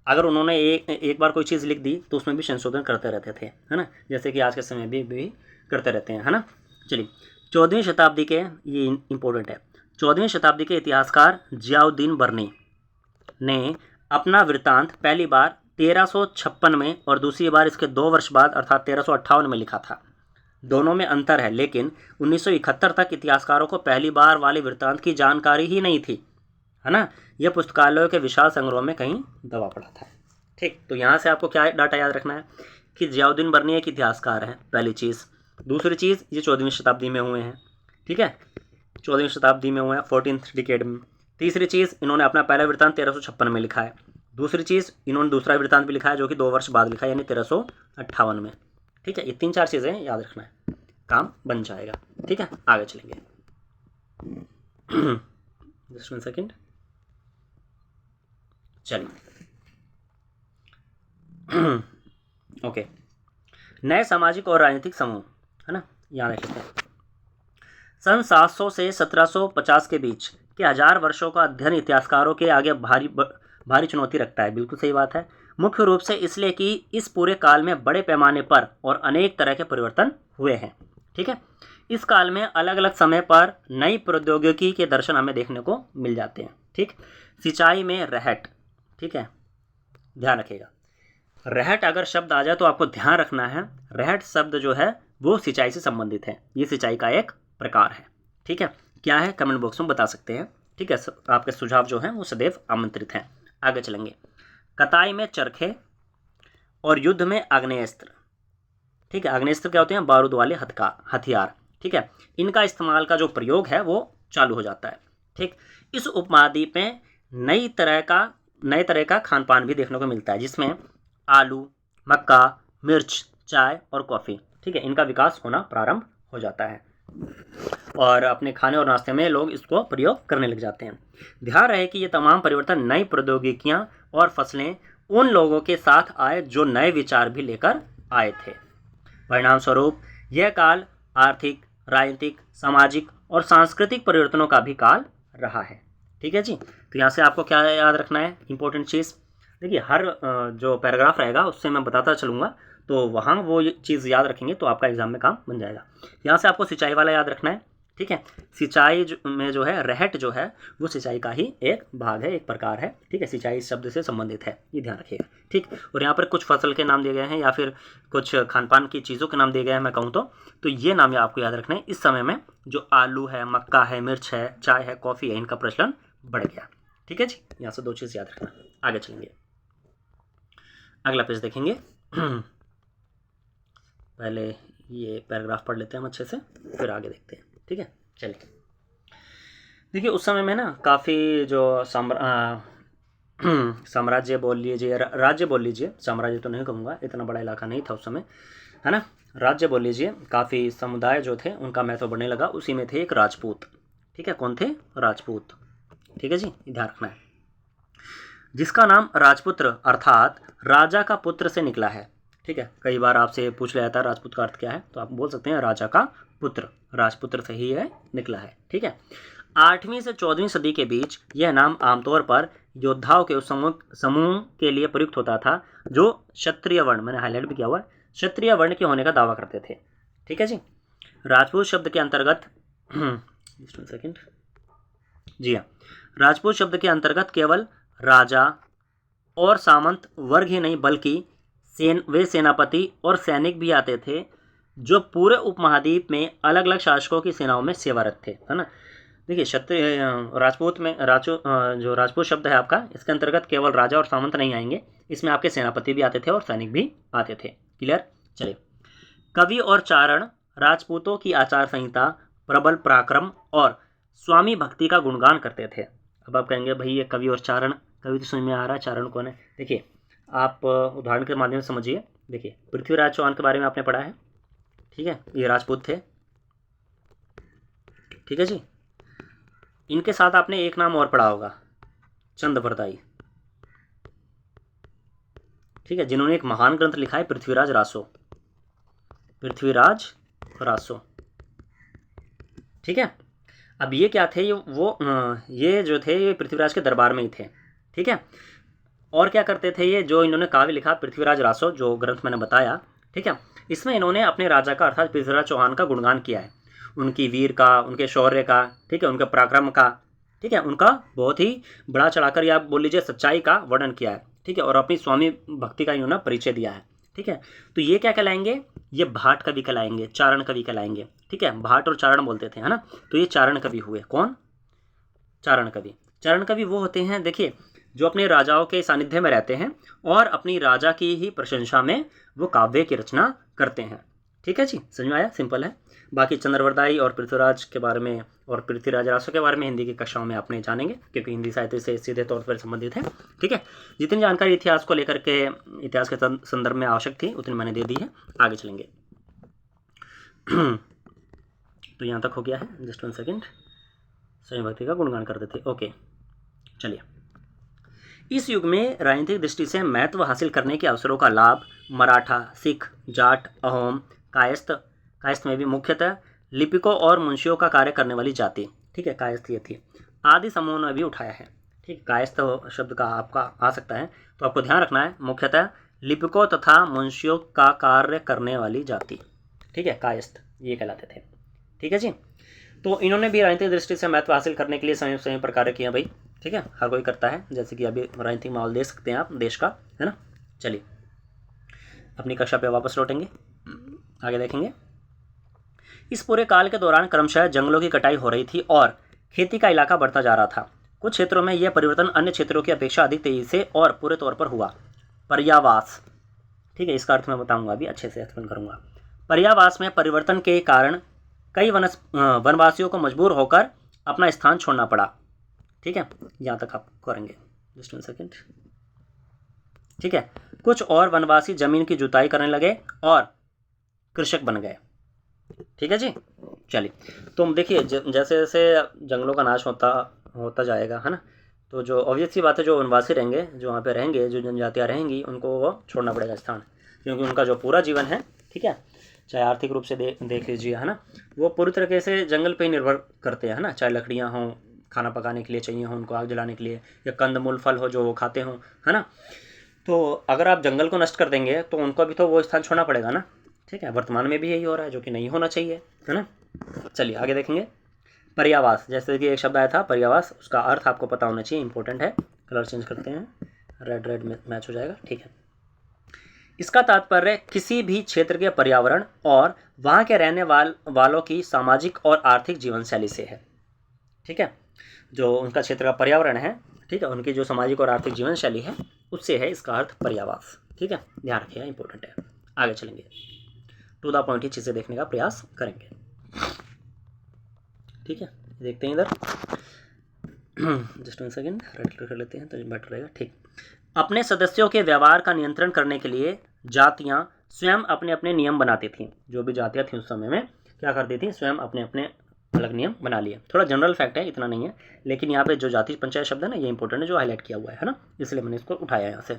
Speaker 1: अगर उन्होंने एक बार कोई चीज़ लिख दी तो उसमें भी संशोधन करते रहते थे, है ना, जैसे कि आज के समय भी करते रहते हैं, है ना। चलिए, 14वीं शताब्दी के, ये इंपॉर्टेंट है, 14वीं शताब्दी के इतिहासकार जियाउद्दीन बर्नी ने अपना वृत्तांत पहली बार 1356 में और दूसरी बार इसके 2 वर्ष बाद अर्थात 1358 में लिखा था। दोनों में अंतर है, लेकिन 1971 तक इतिहासकारों को पहली बार वाले वृत्तांत की जानकारी ही नहीं थी, है ना। यह पुस्तकालयों के विशाल संग्रह में कहीं दबा पड़ा था। ठीक, तो यहाँ से आपको क्या डाटा याद रखना है कि जियाउद्दीन बर्नी एक इतिहासकार हैं, पहली चीज़। दूसरी चीज़, ये 14वीं शताब्दी में हुए हैं। ठीक है, 14वीं शताब्दी में हुए हैं, 14th डिकेड में। तीसरी चीज़, इन्होंने अपना पहला वृत्तांत 1356 में लिखा है। दूसरी चीज़, इन्होंने दूसरा वृत्तांत भी लिखा है जो कि 2 वर्ष बाद लिखा है, यानी 1358 में। ठीक है, ये 3-4 चीज़ें याद रखना है, काम बन जाएगा। ठीक है, आगे चलेंगे। Just 1 second. चलिए, ओके, नए सामाजिक और राजनीतिक समूह, है ना, यहाँ रखते हैं। सन 700 से 1750 के बीच के 1000 वर्षों का अध्ययन इतिहासकारों के आगे भारी चुनौती रखता है। बिल्कुल सही बात है, मुख्य रूप से इसलिए कि इस पूरे काल में बड़े पैमाने पर और अनेक तरह के परिवर्तन हुए हैं। ठीक है, इस काल में अलग अलग समय पर नई प्रौद्योगिकी के दर्शन हमें देखने को मिल जाते हैं। ठीक, सिंचाई में रहट, ठीक है, ध्यान रखिएगा। रहट अगर शब्द आ जाए तो आपको ध्यान रखना है, रहट शब्द जो है वो सिंचाई से संबंधित है, ये सिंचाई का एक प्रकार है। ठीक है, क्या है कमेंट बॉक्स में बता सकते हैं। ठीक है, आपके सुझाव जो हैं वो सदैव आमंत्रित हैं। आगे चलेंगे। कताई में चरखे और युद्ध में आग्नेयास्त्र। ठीक है, आग्नेयास्त्र क्या होते हैं? बारूद वाले हथियार। ठीक है, इनका इस्तेमाल का जो प्रयोग है वो चालू हो जाता है। ठीक, इस उपमहाद्वीप में नए तरह का खान पान भी देखने को मिलता है, जिसमें आलू, मक्का, मिर्च, चाय और कॉफ़ी, ठीक है, इनका विकास होना प्रारंभ हो जाता है और अपने खाने और नाश्ते में लोग इसको प्रयोग करने लग जाते हैं। ध्यान रहे कि ये तमाम परिवर्तन नई प्रौद्योगिकियां और फसलें उन लोगों के साथ आए जो नए विचार भी लेकर आए थे। परिणाम स्वरूप यह काल आर्थिक, राजनीतिक, सामाजिक और सांस्कृतिक परिवर्तनों का भी काल रहा है। ठीक है जी, तो यहाँ से आपको क्या याद रखना है इंपॉर्टेंट चीज़। देखिए, हर जो पैराग्राफ रहेगा उससे मैं बताता चलूँगा, तो वहाँ वो ये चीज़ याद रखेंगे तो आपका एग्जाम में काम बन जाएगा। यहाँ से आपको सिंचाई वाला याद रखना है, ठीक है। सिंचाई में जो है रहट जो है वो सिंचाई का ही एक भाग है, एक प्रकार है, ठीक है। सिंचाई शब्द से संबंधित है, ये ध्यान रखिएगा, ठीक। और यहाँ पर कुछ फसल के नाम दिए गए हैं या फिर कुछ खान पान की चीज़ों के नाम दिए गए हैं मैं कहूँ तो ये नाम आपको याद रखना है। इस समय में जो आलू है, मक्का है, मिर्च है, चाय है, कॉफ़ी है, इनका प्रचलन बढ़ गया, ठीक है जी। यहाँ से 2 चीज़ याद रखना। आगे चलेंगे, अगला पेज देखेंगे। पहले ये पैराग्राफ पढ़ लेते हैं हम अच्छे से, फिर आगे देखते हैं, ठीक है। चलिए, देखिए उस समय में ना काफ़ी जो साम्राज्य बोल लीजिए, राज्य बोल लीजिए, साम्राज्य तो नहीं कहूँगा, इतना बड़ा इलाका नहीं था उस समय, है ना। राज्य बोल लीजिए, काफ़ी समुदाय जो थे उनका महत्व बढ़ने लगा। उसी में थे एक राजपूत, ठीक है। कौन थे? राजपूत, ठीक है जी, ध्यान रखना है। जिसका नाम राजपुत्र अर्थात राजा का पुत्र से निकला है, ठीक है। कई बार आपसे पूछ लिया था राजपूत का अर्थ क्या है, तो आप बोल सकते हैं राजा का पुत्र, राजपुत्र से ही है निकला है, ठीक है। 8वीं से 14वीं सदी के बीच यह नाम आमतौर पर योद्धाओं के उस समूह के लिए प्रयुक्त होता था जो क्षत्रिय वर्ण, मैंने हाईलाइट भी किया हुआ है, क्षत्रिय वर्ण के होने का दावा करते थे, ठीक है जी। राजपूत शब्द के अंतर्गत सेकेंड जी हाँ, राजपूत शब्द के अंतर्गत केवल राजा और सामंत वर्ग ही नहीं बल्कि वे सेनापति और सैनिक भी आते थे जो पूरे उपमहाद्वीप में अलग अलग शासकों की सेनाओं में सेवारत थे, है ना। देखिए क्षत्रिय राजपूत में जो राजपूत शब्द है आपका, इसके अंतर्गत केवल राजा और सामंत नहीं आएंगे, इसमें आपके सेनापति भी आते थे और सैनिक भी आते थे। क्लियर? चलिए, कवि और चारण राजपूतों की आचार संहिता, प्रबल पराक्रम और स्वामी भक्ति का गुणगान करते थे। अब आप कहेंगे भाई ये कवि और चारण, कवि तो समझ में आ रहा है, चारण कौन है? देखिए आप उदाहरण के माध्यम से समझिए। देखिए पृथ्वीराज चौहान के बारे में आपने पढ़ा है, ठीक है, ये राजपूत थे, ठीक है जी। इनके साथ आपने एक नाम और पढ़ा होगा, चंद्रवरदाई, ठीक है, जिन्होंने एक महान ग्रंथ लिखा है पृथ्वीराज रासो, पृथ्वीराज रासो, ठीक है। अब ये क्या थे? ये जो थे ये पृथ्वीराज के दरबार में ही थे, ठीक है। और क्या करते थे ये जो इन्होंने काव्य लिखा पृथ्वीराज रासो, जो ग्रंथ मैंने बताया, ठीक है, इसमें इन्होंने अपने राजा का अर्थात पृथ्वीराज चौहान का गुणगान किया है, उनकी वीर का, उनके शौर्य का, ठीक है, उनके पराक्रम का, ठीक है, उनका बहुत ही बड़ा चढ़ाकर या बोल लीजिए सच्चाई का वर्णन किया है, ठीक है, और अपनी स्वामी भक्ति का इन्होंने परिचय दिया है, ठीक है। तो ये क्या कहलाएंगे? ये भाट कवि कहलाएंगे, चारण कवि कहलाएंगे, ठीक है। भाट और चारण बोलते थे, है ना, तो ये चारण कवि हुए। कौन? चारण कवि। चारण कवि वो होते हैं, देखिए, जो अपने राजाओं के सानिध्य में रहते हैं और अपनी राजा की ही प्रशंसा में वो काव्य की रचना करते हैं, ठीक है जी, समझ में आया? सिंपल है। बाकी चंद्रवरदाई और पृथ्वीराज के बारे में और पृथ्वीराज रासो के बारे में हिंदी की कक्षाओं में आपने जानेंगे, क्योंकि हिंदी साहित्य से सीधे तौर पर संबंधित है, ठीक है। जितनी जानकारी इतिहास को लेकर के, इतिहास के संदर्भ में आवश्यक थी उतनी मैंने दे दी है। आगे चलेंगे। तो यहाँ तक हो गया है, जस्ट 1 सेकेंड। स्वयं भक्ति का गुणगान करते थे, ओके। चलिए, इस युग में राजनीतिक दृष्टि से महत्व हासिल करने के अवसरों का लाभ मराठा, सिख, जाट, अहोम, कायस्थ में भी मुख्यतः लिपिकों और मुंशियों का कार्य करने वाली जाति, ठीक है, कायस्थ ये थी, आदि समूहों ने भी उठाया है, ठीक। कायस्थ शब्द का आपका आ सकता है, तो आपको ध्यान रखना है, मुख्यतः लिपिकों तथा मुंशियों का कार्य करने वाली जाति, ठीक है, कायस्थ ये कहलाते थे, ठीक है जी। तो इन्होंने भी राजनीतिक दृष्टि से महत्व हासिल करने के लिए संयुक्त प्रकार किया भाई, ठीक है, हर कोई करता है, जैसे कि अभी राजनीतिक माहौल देख सकते हैं आप देश का, है ना। चलिए अपनी कक्षा पे वापस लौटेंगे, आगे देखेंगे। इस पूरे काल के दौरान क्रमशः जंगलों की कटाई हो रही थी और खेती का इलाका बढ़ता जा रहा था। कुछ क्षेत्रों में यह परिवर्तन अन्य क्षेत्रों की अपेक्षा अधिक तेजी से और पूरे तौर पर हुआ। पर्यावास, ठीक है, इसका अर्थ मैं बताऊंगा, अभी अच्छे से एक्सप्लेन करूंगा। पर्यावास में परिवर्तन के कारण कई वनवासियों को मजबूर होकर अपना स्थान छोड़ना पड़ा, ठीक है, यहाँ तक आप करेंगे, जस्ट 1 सेकेंड, ठीक है। कुछ और वनवासी जमीन की जुताई करने लगे और कृषक बन गए, ठीक है जी। चलिए, तो देखिए जैसे जैसे जंगलों का नाश होता जाएगा, है ना, तो जो ऑब्वियस सी बात है, जो वनवासी रहेंगे, जो वहाँ पे रहेंगे, जो जनजातियाँ रहेंगी, उनको वो छोड़ना पड़ेगा स्थान, क्योंकि उनका जो पूरा जीवन है, ठीक है, चाहे आर्थिक रूप से देख लीजिए, है ना, वो पूरी तरीके से जंगल पे ही निर्भर करते हैं, है ना, चाहे लकड़ियाँ हों, खाना पकाने के लिए चाहिए हो उनको, आग जलाने के लिए, या कंदमूल फल हो जो वो खाते हों, है ना। तो अगर आप जंगल को नष्ट कर देंगे तो उनको भी तो वो स्थान छोड़ना पड़ेगा ना, ठीक है। वर्तमान में भी यही हो रहा है, जो कि नहीं होना चाहिए, है ना। चलिए आगे देखेंगे। पर्यावास, जैसे कि एक शब्द आया था पर्यावास, उसका अर्थ आपको पता होना चाहिए, इंपॉर्टेंट है। कलर चेंज करते हैं, रेड रेड में मैच हो जाएगा, ठीक है। इसका तात्पर्य किसी भी क्षेत्र के पर्यावरण और वहाँ के रहने वालों की सामाजिक और आर्थिक जीवन शैली से है, ठीक है। जो उनका क्षेत्र का पर्यावरण है, ठीक है, उनकी जो सामाजिक और आर्थिक जीवन शैली है, उससे है इसका अर्थ पर्यावास, ठीक है। ध्यान रखिएगा, इंपॉर्टेंट है। आगे चलेंगे, टू द पॉइंट ही चीज़ें देखने का प्रयास करेंगे, ठीक है। देखते हैं इधर, just one second, right click कर लेते हैं तो बेटर रहेगा, ठीक। अपने सदस्यों के व्यवहार का नियंत्रण करने के लिए जातियां स्वयं अपने अपने नियम बनाती थीं। जो भी जातियां थीं उस समय में क्या करती थी, स्वयं अपने अपने अलग नियम बना लिए। थोड़ा जनरल फैक्ट है, इतना नहीं है, लेकिन यहाँ पे जो जाति पंचायत शब्द है ना, ये इंपॉर्टेंट है, जो हाईलाइट किया हुआ है ना, इसलिए मैंने इसको उठाया यहाँ से।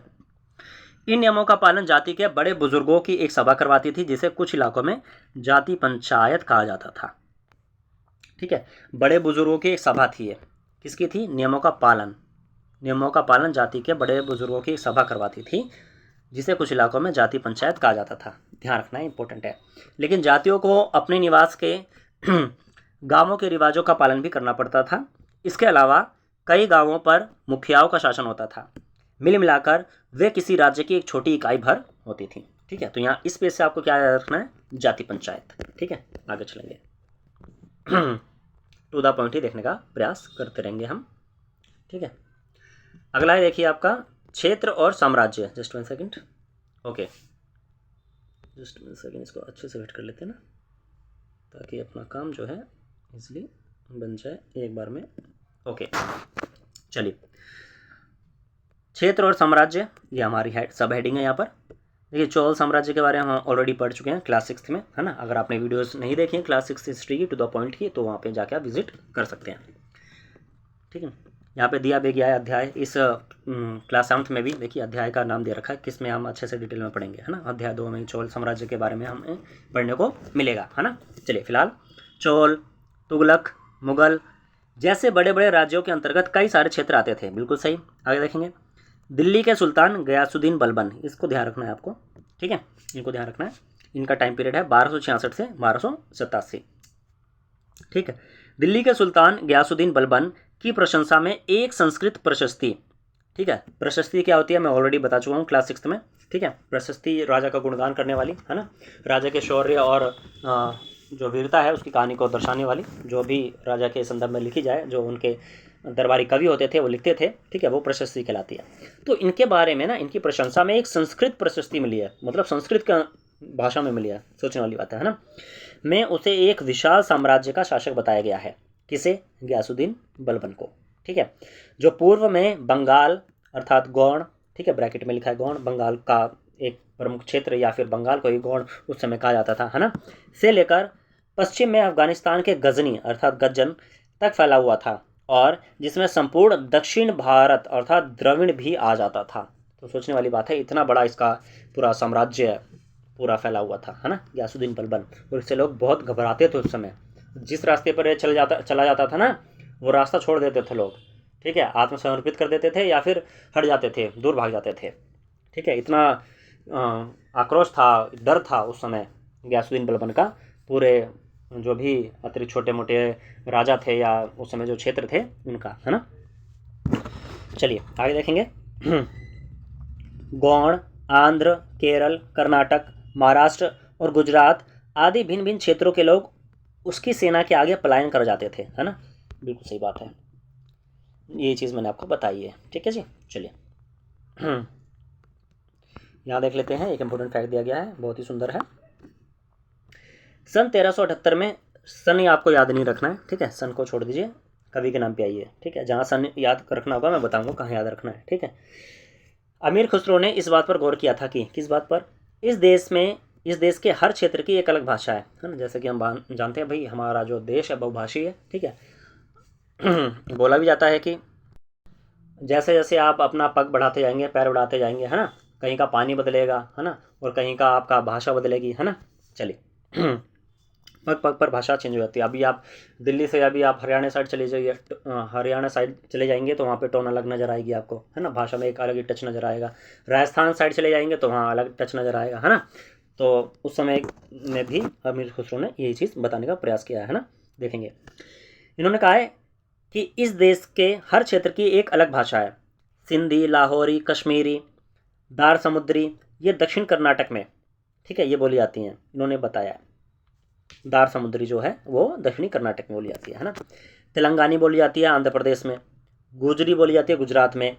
Speaker 1: इन नियमों का पालन जाति के बड़े बुजुर्गों की एक सभा करवाती थी, जिसे कुछ इलाकों में जाति पंचायत कहा जाता था, ठीक है। बड़े बुजुर्गों की एक सभा थी, ये किसकी थी, नियमों का पालन जाति के बड़े बुजुर्गों की एक सभा करवाती थी, जिसे कुछ इलाकों में जाति पंचायत कहा जाता था। ध्यान रखना इंपॉर्टेंट है। लेकिन जातियों को अपने निवास के गांवों के रिवाजों का पालन भी करना पड़ता था। इसके अलावा कई गांवों पर मुखियाओं का शासन होता था। मिल मिलाकर वे किसी राज्य की एक छोटी इकाई भर होती थी, ठीक है। तो यहाँ इस पेज से आपको क्या याद रखना है, जाति पंचायत, ठीक है। आगे चलेंगे, टू द पॉइंट ही देखने का प्रयास करते रहेंगे हम, ठीक है। अगला है देखिए आपका क्षेत्र और साम्राज्य। Just one second, okay, just one second, इसको अच्छे से वेट कर लेते हैं ना, ताकि अपना काम जो है इसलिए बन जाए एक बार में, ओके। चलिए, क्षेत्र और साम्राज्य, ये हमारी सब हेडिंग है यहाँ पर। देखिए, चोल साम्राज्य के बारे में हम ऑलरेडी पढ़ चुके हैं क्लास 6 में, है ना। अगर आपने वीडियोस नहीं देखी हैं क्लास 6 हिस्ट्री की, टू द पॉइंट की, तो वहाँ पे जाके आप विजिट कर सकते हैं, ठीक है। यहाँ पे दिया भी गया है अध्याय, इस क्लास 7 में भी देखिए अध्याय का नाम दे रखा है, किसमें हम अच्छे से डिटेल में पढ़ेंगे, है ना। अध्याय 2 में चोल साम्राज्य के बारे में हमें पढ़ने को मिलेगा, है ना। चलिए, फिलहाल चोल, तुगलक, मुगल जैसे बड़े बड़े राज्यों के अंतर्गत कई सारे क्षेत्र आते थे, बिल्कुल सही। आगे देखेंगे, दिल्ली के सुल्तान गयासुद्दीन बलबन, इसको ध्यान रखना है आपको, ठीक है, इनको ध्यान रखना है। इनका टाइम पीरियड है 1266 से 1287, ठीक है। दिल्ली के सुल्तान गयासुद्दीन बलबन की प्रशंसा में एक संस्कृत प्रशस्ति, ठीक है। प्रशस्ति क्या होती है मैं ऑलरेडी बता चुका हूँ क्लास 6 में, ठीक है। प्रशस्ति राजा का गुणगान करने वाली, है ना, राजा के शौर्य और जो वीरता है उसकी कहानी को दर्शाने वाली, जो भी राजा के संदर्भ में लिखी जाए, जो उनके दरबारी कवि होते थे वो लिखते थे, ठीक है, वो प्रशस्ति कहलाती है। तो इनके बारे में ना, इनकी प्रशंसा में एक संस्कृत प्रशस्ति मिली है, मतलब संस्कृत का भाषा में मिली है, सोचने वाली बात है ना। में उसे एक विशाल साम्राज्य का शासक बताया गया है, किसे, गयासुद्दीन बलबन को, ठीक है। जो पूर्व में बंगाल अर्थात गौड़, ठीक है, ब्रैकेट में लिखा है गौड़, बंगाल का एक प्रमुख क्षेत्र, या फिर बंगाल को ही गौड़ उस समय कहा जाता था, है ना, से लेकर पश्चिम में अफगानिस्तान के गजनी अर्थात गज्जन तक फैला हुआ था, और जिसमें संपूर्ण दक्षिण भारत अर्थात द्रविड़ भी आ जाता था। तो सोचने वाली बात है, इतना बड़ा इसका पूरा साम्राज्य पूरा फैला हुआ था, है ना, गयासुद्दीन बलबन। और इससे लोग बहुत घबराते थे उस समय, जिस रास्ते पर ये चला जाता था ना, वो रास्ता छोड़ देते थे लोग, ठीक है, आत्मसमर्पित कर देते थे या फिर हट जाते थे, दूर भाग जाते थे, ठीक है। इतना आक्रोश था, डर था उस समय गयासुद्दीन बलबन का, पूरे जो भी अतिरिक्त छोटे मोटे राजा थे या उस समय जो क्षेत्र थे उनका, है ना। चलिए आगे देखेंगे, गौड़, आंध्र, केरल, कर्नाटक, महाराष्ट्र और गुजरात आदि भिन्न भिन्न क्षेत्रों के लोग उसकी सेना के आगे पलायन कर जाते थे, है ना, बिल्कुल सही बात है, ये चीज़ मैंने आपको बताई है, ठीक है जी। चलिए यहाँ देख लेते हैं, एक इंपॉर्टेंट फैक्ट दिया गया है, बहुत ही सुंदर है। सन 1378 में, सन आपको याद नहीं रखना है, ठीक है, सन को छोड़ दीजिए, कवि के नाम पे आइए, ठीक है। जहाँ सन याद रखना होगा मैं बताऊंगा कहाँ याद रखना है, ठीक है। अमीर खुसरो ने इस बात पर गौर किया था कि, किस बात पर, इस देश के हर क्षेत्र की एक अलग भाषा है ना। जैसे कि हम जानते हैं भाई, हमारा जो देश है बहुभाषी है, ठीक है। बोला भी जाता है कि जैसे जैसे आप अपना पग बढ़ाते जाएंगे, पैर बढ़ाते जाएंगे, है ना, कहीं का पानी बदलेगा, है ना, और कहीं का आपका भाषा बदलेगी, है ना। चलिए पग पग पर भाषा चेंज हो जाती है। अभी आप दिल्ली से अभी आप हरियाणा साइड चले जाइए, हरियाणा साइड चले जाएंगे तो वहाँ पे टोन अलग नज़र आएगी आपको, है ना, भाषा में एक अलग ही टच नज़र आएगा। राजस्थान साइड चले जाएंगे तो वहाँ अलग टच नज़र आएगा, है ना। तो उस समय में भी अमीर खुसरो ने यही चीज़ बताने का प्रयास किया है ना। देखेंगे, इन्होंने कहा है कि इस देश के हर क्षेत्र की एक अलग भाषा है। सिंधी, लाहौरी, कश्मीरी, दार समुद्री, ये दक्षिण कर्नाटक में, ठीक है, ये बोली जाती हैं, इन्होंने बताया। दार समुद्री जो है वो दक्षिणी कर्नाटक में बोली जाती है ना। तेलंगानी बोली जाती है आंध्र प्रदेश में, गुजरी बोली जाती है गुजरात में,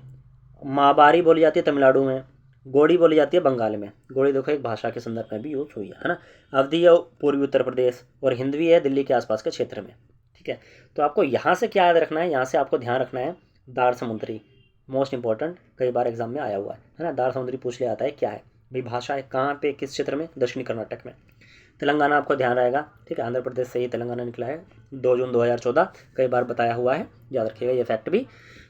Speaker 1: माबारी बोली जाती है तमिलनाडु में, गोड़ी बोली जाती है बंगाल में। गोड़ी देखो एक भाषा के संदर्भ में भी यूज हुई है ना। अवधी है पूर्वी उत्तर प्रदेश, और हिंदवी है दिल्ली के आसपास के क्षेत्र में, ठीक है। तो आपको यहाँ से क्या याद रखना है, यहाँ से आपको ध्यान रखना है दार समुद्री, मोस्ट इंपॉर्टेंट, कई बार एग्जाम में आया हुआ है ना। दार समुद्री पूछ लिया आता है क्या है भाई, भाषा है कहाँ पे, किस क्षेत्र में, दक्षिणी कर्नाटक में। तेलंगाना आपको ध्यान रहेगा, ठीक है, आंध्र प्रदेश से ही तेलंगाना निकला है, 2 जून 2014, कई बार बताया हुआ है, याद रखिएगा ये फैक्ट भी।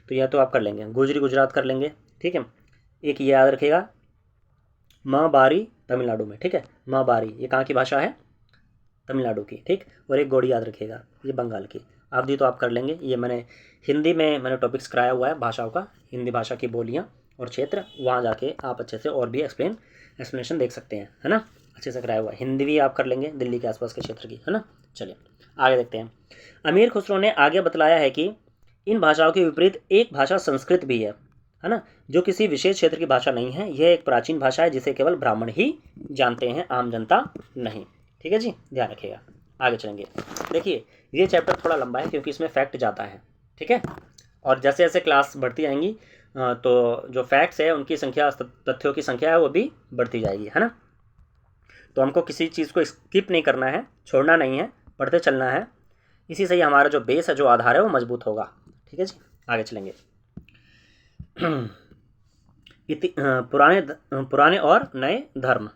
Speaker 1: तो यह तो आप कर लेंगे, गुजरी गुजरात कर लेंगे, ठीक है। एक ये याद रखिएगा, माबारी तमिलनाडु में, ठीक है, माबारी ये कहाँ की भाषा है, तमिलनाडु की, ठीक। और एक गोड़ी याद रखिएगा, ये बंगाल की। अवधि तो आप कर लेंगे, ये हिंदी में मैंने टॉपिक्स कराया हुआ है भाषाओं का, हिंदी भाषा की बोलियाँ और क्षेत्र, वहाँ जाके आप अच्छे से और भी एक्सप्लेनेशन देख सकते हैं, है ना, अच्छे से कराया हुआ है। हिंदी भी आप कर लेंगे दिल्ली के आसपास के क्षेत्र की, है ना। चलिए आगे देखते हैं। अमीर खुसरो ने आगे बतलाया है कि इन भाषाओं के विपरीत एक भाषा संस्कृत भी है ना, जो किसी विशेष क्षेत्र की भाषा नहीं है। यह एक प्राचीन भाषा है जिसे केवल ब्राह्मण ही जानते हैं, आम जनता नहीं, ठीक है जी, ध्यान रखिएगा। आगे चलेंगे, देखिए ये चैप्टर थोड़ा लंबा है क्योंकि इसमें फैक्ट ज़्यादा है, ठीक है। और जैसे जैसे क्लास बढ़ती जाएंगी तो जो फैक्ट्स है उनकी संख्या, तथ्यों की संख्या है वो भी बढ़ती जाएगी, है ना। तो हमको किसी चीज़ को स्किप नहीं करना है, छोड़ना नहीं है, पढ़ते चलना है। इसी से ही हमारा जो बेस है, जो आधार है वो मजबूत होगा, ठीक है जी। आगे चलेंगे। पुराने और नए धर्म।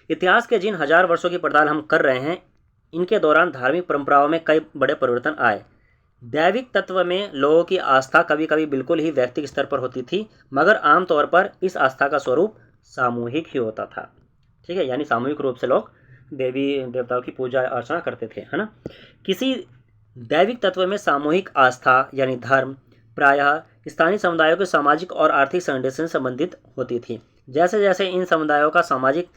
Speaker 1: इतिहास के जिन 1000 वर्षों की पड़ताल हम कर रहे हैं, इनके दौरान धार्मिक परंपराओं में कई बड़े परिवर्तन आए। दैविक तत्व में लोगों की आस्था कभी कभी बिल्कुल ही व्यक्तिगत स्तर पर होती थी, मगर आमतौर पर इस आस्था का स्वरूप सामूहिक ही होता था, ठीक है, यानी सामूहिक रूप से लोग देवी देवताओं की पूजा अर्चना करते थे, है ना। किसी दैविक तत्व में सामूहिक आस्था यानी धर्म प्रायः स्थानीय समुदायों के सामाजिक और आर्थिक संगठन से संबंधित होती थी। जैसे जैसे इन समुदायों का सामाजिक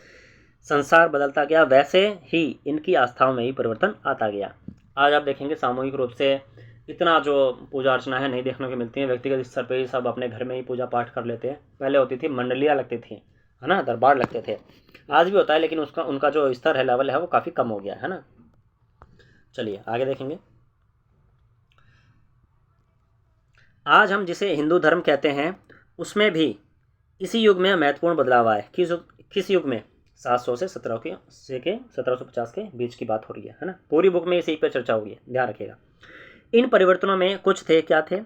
Speaker 1: संसार बदलता गया, वैसे ही इनकी आस्थाओं में ही परिवर्तन आता गया। आज आप देखेंगे सामूहिक रूप से इतना जो पूजा अर्चना है नहीं देखने को मिलती है, व्यक्तिगत स्तर पर ही सब अपने घर में ही पूजा पाठ कर लेते हैं। पहले होती थी मंडलियाँ लगती थी, है ना, दरबार लगते थे, आज भी होता है, लेकिन उनका जो स्तर है, लेवल है, वो काफ़ी कम हो गया है ना। चलिए आगे देखेंगे। आज हम जिसे हिंदू धर्म कहते हैं, उसमें भी इसी युग में महत्वपूर्ण बदलाव आए। किस युग में, 700 से 1750 के बीच की बात हो रही है ना। पूरी बुक में इसी पर चर्चा होगी, ध्यान रखिएगा। इन परिवर्तनों में कुछ थे, क्या थे,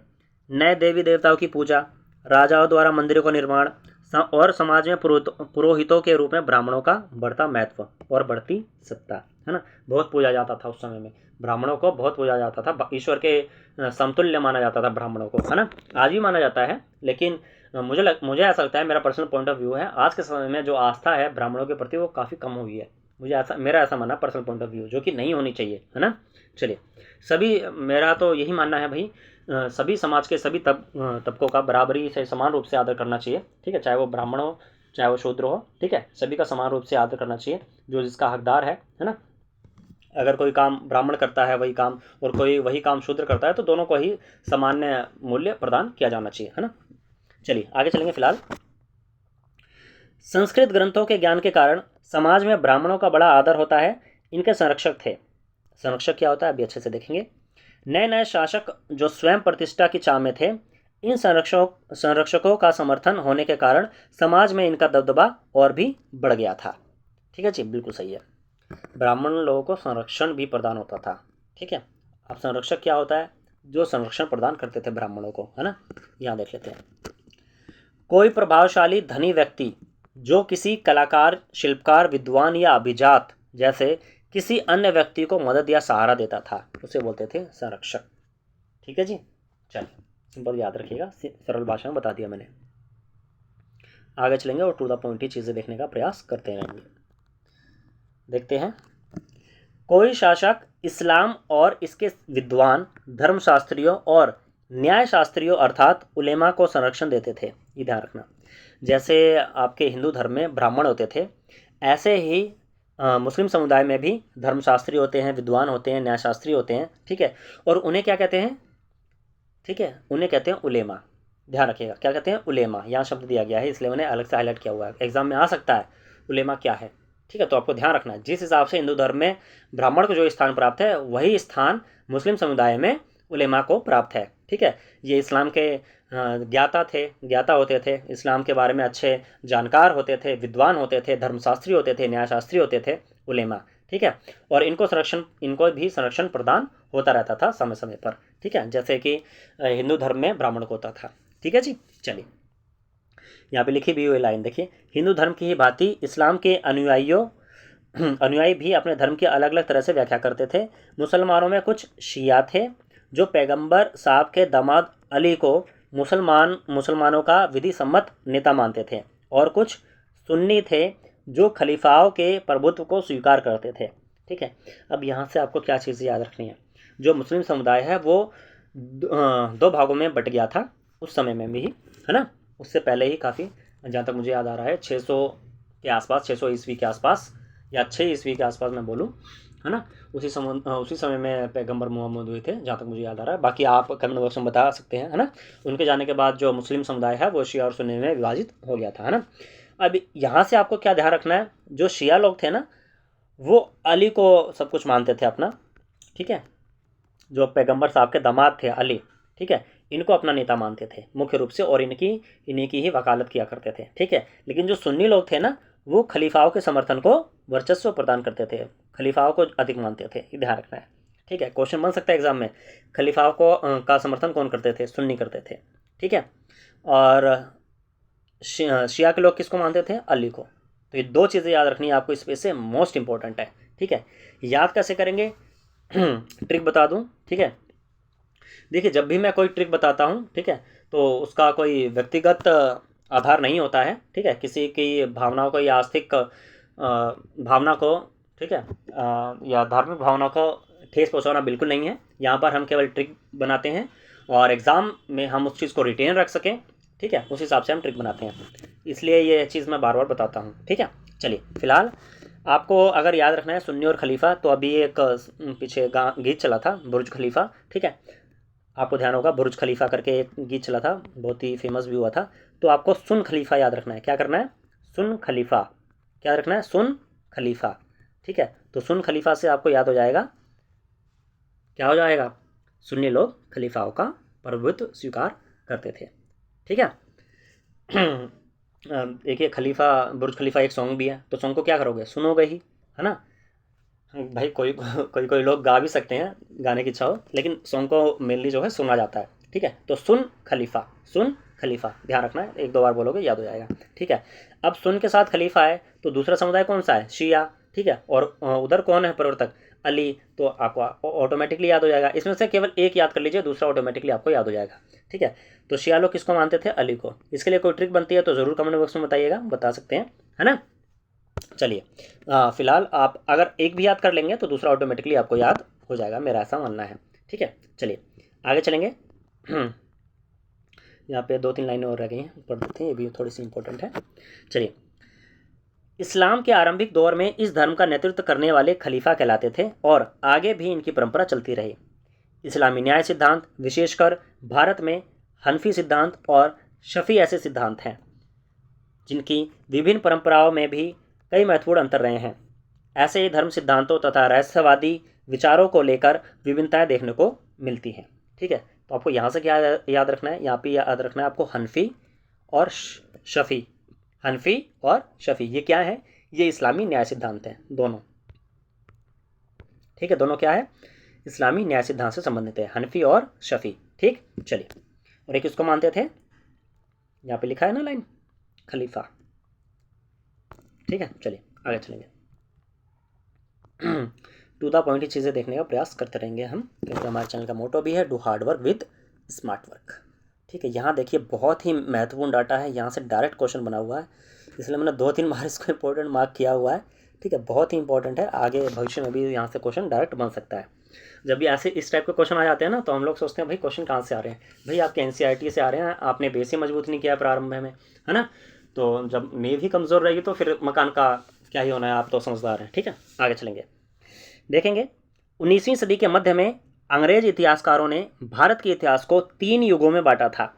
Speaker 1: नए देवी देवताओं की पूजा, राजाओं द्वारा मंदिरों का निर्माण, और समाज में पुरोहितों के रूप में ब्राह्मणों का बढ़ता महत्व और बढ़ती सत्ता, है ना। बहुत पूजा जाता था उस समय में, ब्राह्मणों को बहुत पूजा जाता था, ईश्वर के समतुल्य माना जाता था ब्राह्मणों को, है ना। आज भी माना जाता है, लेकिन मुझे ऐसा लगता है, मेरा पर्सनल पॉइंट ऑफ व्यू है, आज के समय में जो आस्था है ब्राह्मणों के प्रति वो काफ़ी कम हुई है। मेरा ऐसा मानना, पर्सनल पॉइंट ऑफ व्यू, जो कि नहीं होनी चाहिए, है ना। चलिए मेरा तो यही मानना है भाई, सभी समाज के सभी तबकों का बराबरी से समान रूप से आदर करना चाहिए, ठीक है, चाहे वो ब्राह्मण हो चाहे वो शूद्र हो, ठीक है, सभी का समान रूप से आदर करना चाहिए, जो जिसका हकदार है ना। अगर कोई काम ब्राह्मण करता है वही काम, और कोई वही काम शूद्र करता है, तो दोनों को ही सामान्य मूल्य प्रदान किया जाना चाहिए, है ना। चलिए आगे चलेंगे। फिलहाल संस्कृत ग्रंथों के ज्ञान के कारण समाज में ब्राह्मणों का बड़ा आदर होता है। इनके संरक्षक थे। संरक्षक क्या होता है अभी अच्छे से देखेंगे। नए नए शासक जो स्वयं प्रतिष्ठा की चाह में थे, इन संरक्षकों का समर्थन होने के कारण समाज में इनका दबदबा और भी बढ़ गया था, ठीक है जी, बिल्कुल सही है। ब्राह्मण लोगों को संरक्षण भी प्रदान होता था, ठीक है। अब संरक्षक क्या होता है, जो संरक्षण प्रदान करते थे ब्राह्मणों को, है ना। यहाँ देख लेते हैं। कोई प्रभावशाली धनी व्यक्ति जो किसी कलाकार, शिल्पकार, विद्वान या अभिजात जैसे किसी अन्य व्यक्ति को मदद या सहारा देता था, उसे बोलते थे संरक्षक, ठीक है जी। चलिए सिंपल याद रखिएगा, सरल भाषा में बता दिया मैंने। आगे चलेंगे और टू द पॉइंट ही चीज़ें देखने का प्रयास करते रहेंगे। देखते हैं कोई शासक इस्लाम और इसके विद्वान, धर्मशास्त्रियों और न्यायशास्त्रियों अर्थात उलेमा को संरक्षण देते थे। ये ध्यान रखना। जैसे आपके हिंदू धर्म में ब्राह्मण होते थे, ऐसे ही मुस्लिम समुदाय में भी धर्मशास्त्री होते हैं, विद्वान होते हैं, न्यायशास्त्री होते हैं। ठीक है, और उन्हें क्या कहते हैं? ठीक है, उन्हें कहते हैं उलेमा। ध्यान रखिएगा, क्या कहते हैं? उलेमा। यहाँ शब्द दिया गया है, इसलिए मैंने अलग से हाईलाइट किया हुआ है, एग्जाम में आ सकता है उलेमा क्या है। ठीक है, तो आपको ध्यान रखना है, जिस हिसाब से हिंदू धर्म में ब्राह्मण को जो स्थान प्राप्त है, वही स्थान मुस्लिम समुदाय में उलेमा को प्राप्त है। ठीक है, ये इस्लाम के ज्ञाता होते थे, इस्लाम के बारे में अच्छे जानकार होते थे, विद्वान होते थे, धर्मशास्त्री होते थे, न्यायशास्त्री होते थे, उलेमा। ठीक है, और इनको भी संरक्षण प्रदान होता रहता था समय समय पर। ठीक है, जैसे कि हिंदू धर्म में ब्राह्मण को होता था। ठीक है जी, चलिए यहाँ पे लिखी भी हुई लाइन देखिए, हिंदू धर्म की ही भांति इस्लाम के अनुयायी भी अपने धर्म की अलग अलग तरह से व्याख्या करते थे। मुसलमानों में कुछ शिया थे जो पैगंबर साहब के दामाद अली को मुसलमानों का विधि सम्मत नेता मानते थे, और कुछ सुन्नी थे जो खलीफाओं के प्रभुत्व को स्वीकार करते थे। ठीक है, अब यहाँ से आपको क्या चीज़ याद रखनी है, जो मुस्लिम समुदाय है वो दो भागों में बट गया था उस समय में भी, है ना, उससे पहले ही काफ़ी, जहाँ तक मुझे याद आ रहा है 600 के आसपास, 600 ईस्वी के आसपास या 6 ईस्वी के आसपास मैं बोलूँ, है ना, उसी समय में पैगंबर मोहम्मद हुए थे, जहाँ तक मुझे याद आ रहा है। बाकी आप कमेंट बॉक्स में बता सकते हैं, है ना। उनके जाने के बाद जो मुस्लिम समुदाय है वो शिया और सुन्नी में विभाजित हो गया था, है ना। अब यहाँ से आपको क्या ध्यान रखना है, जो शिया लोग थे ना, वो अली को सब कुछ मानते थे अपना। ठीक है, जो पैगंबर साहब के दामाद थे अली, ठीक है, इनको अपना नेता मानते थे मुख्य रूप से, और इन्हीं की ही वकालत किया करते थे। ठीक है, लेकिन जो सुन्नी लोग थे ना, वो खलीफाओं के समर्थन को वर्चस्व प्रदान करते थे, खलीफाओं को अधिक मानते थे। ये ध्यान रखना है। ठीक है, क्वेश्चन बन सकता है एग्जाम में, खलीफाओं का समर्थन कौन करते थे? सुन्नी करते थे। ठीक है, और शिया के लोग किसको मानते थे? अली को। तो ये दो चीज़ें याद रखनी है आपको, इस वजह से मोस्ट इंपॉर्टेंट है। ठीक है, याद कैसे करेंगे? ट्रिक बता दूं। ठीक है, देखिए जब भी मैं कोई ट्रिक बताता हूँ, ठीक है, तो उसका कोई व्यक्तिगत आधार नहीं होता है। ठीक है, किसी की भावनाओं को या आस्तिक भावना को, ठीक है, या धार्मिक भावना को ठेस पहुँचाना बिल्कुल नहीं है। यहाँ पर हम केवल ट्रिक बनाते हैं, और एग्ज़ाम में हम उस चीज़ को रिटेन रख सकें, ठीक है, उस हिसाब से हम ट्रिक बनाते हैं, इसलिए ये चीज़ मैं बार बार बताता हूँ। ठीक है, चलिए फिलहाल आपको अगर याद रखना है सुन्नी और खलीफा, तो अभी एक पीछे गीत चला था बुर्ज खलीफा। ठीक है, आपको ध्यान होगा बुर्ज खलीफा करके एक गीत चला था, बहुत ही फेमस भी हुआ था। तो आपको सुन खलीफा याद रखना है। क्या करना है? सुन खलीफा। क्या रखना है? सुन खलीफा। ठीक है, तो सुन खलीफा से आपको याद हो जाएगा, क्या हो जाएगा? सुन्नी लोग खलीफाओं का प्रभुत्व स्वीकार करते थे। ठीक है, देखिए खलीफा, बुर्ज खलीफा एक सॉन्ग भी है, तो सॉन्ग को क्या करोगे? सुनोगे ही, है ना भाई। कोई लोग गा भी सकते हैं, गाने की इच्छा हो, लेकिन सॉन्ग को मेनली जो है सुना जाता है। ठीक है, तो सुन खलीफा, सुन खलीफा, ध्यान रखना है, एक दो बार बोलोगे याद हो जाएगा। ठीक है, अब सुन के साथ खलीफा है, तो दूसरा समुदाय कौन सा है? शिया। ठीक है, और उधर कौन है प्रवर्तक? अली। तो आपको ऑटोमेटिकली याद हो जाएगा, इसमें से केवल एक याद कर लीजिए, दूसरा ऑटोमेटिकली आपको याद हो जाएगा। ठीक है, तो शिया लोग किसको मानते थे? अली को। इसके लिए कोई ट्रिक बनती है तो ज़रूर कमेंट बॉक्स में बताइएगा, बता सकते हैं, है ना। चलिए फिलहाल आप अगर एक भी याद कर लेंगे तो दूसरा ऑटोमेटिकली आपको याद हो जाएगा, मेरा ऐसा मानना है। ठीक है, चलिए आगे चलेंगे। यहाँ पे दो तीन लाइनें और रह गई हैं, पढ़ देते हैं, ये भी थोड़ी सी इंपॉर्टेंट है। चलिए, इस्लाम के आरंभिक दौर में इस धर्म का नेतृत्व करने वाले खलीफा कहलाते थे, और आगे भी इनकी परंपरा चलती रही। इस्लामी न्याय सिद्धांत, विशेषकर भारत में हनफी सिद्धांत और शफी ऐसे सिद्धांत हैं जिनकी विभिन्न परंपराओं में भी कई महत्वपूर्ण अंतर रहे हैं। ऐसे ही धर्म सिद्धांतों तथा रहस्यवादी विचारों को लेकर विभिन्नताएं देखने को मिलती हैं। ठीक है, तो आपको यहाँ से क्या याद रखना है? यहाँ पे याद रखना है आपको हनफी और शफी। हनफी और शफी ये क्या है? ये इस्लामी न्याय सिद्धांत हैं दोनों। ठीक है, दोनों क्या है? इस्लामी न्याय सिद्धांत से संबंधित है, हनफी और शफी। ठीक, चलिए, और एक किसको मानते थे? यहाँ पे लिखा है ना लाइन, खलीफा। ठीक है, चलिए आगे चलेंगे। टू द पॉइंट ही चीज़ें देखने का प्रयास करते रहेंगे हम, क्योंकि हमारे चैनल का मोटो भी है do hard work with smart work. ठीक है, यहाँ देखिए बहुत ही महत्वपूर्ण डाटा है, यहाँ से डायरेक्ट क्वेश्चन बना हुआ है, इसलिए मैंने दो तीन बार इसको इंपॉर्टेंट मार्क किया हुआ है। ठीक है, बहुत ही इंपॉर्टेंट है, आगे भविष्य में भी यहाँ से क्वेश्चन डायरेक्ट बन सकता है। जब भी ऐसे इस टाइप के क्वेश्चन आ जाते हैं ना, तो हम लोग सोचते हैं भाई क्वेश्चन कहाँ से आ रहे हैं, भाई आपके एनसीईआरटी से आ रहे हैं, आपने बेस ही मजबूत नहीं किया प्रारंभ में, है ना। तो जब नींव ही कमज़ोर रहेगी तो फिर मकान का क्या ही होना है, आप तो समझदार हैं। ठीक है, आगे चलेंगे, देखेंगे 19वीं सदी के मध्य में अंग्रेज इतिहासकारों ने भारत के इतिहास को 3 युगों में बांटा था।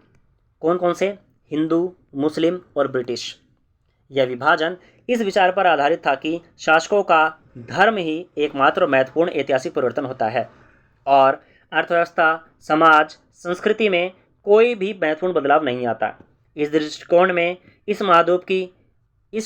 Speaker 1: कौन कौन से? हिंदू, मुस्लिम और ब्रिटिश। यह विभाजन इस विचार पर आधारित था कि शासकों का धर्म ही एकमात्र महत्वपूर्ण ऐतिहासिक परिवर्तन होता है और अर्थव्यवस्था, समाज, संस्कृति में कोई भी महत्वपूर्ण बदलाव नहीं आता। इस दृष्टिकोण में इस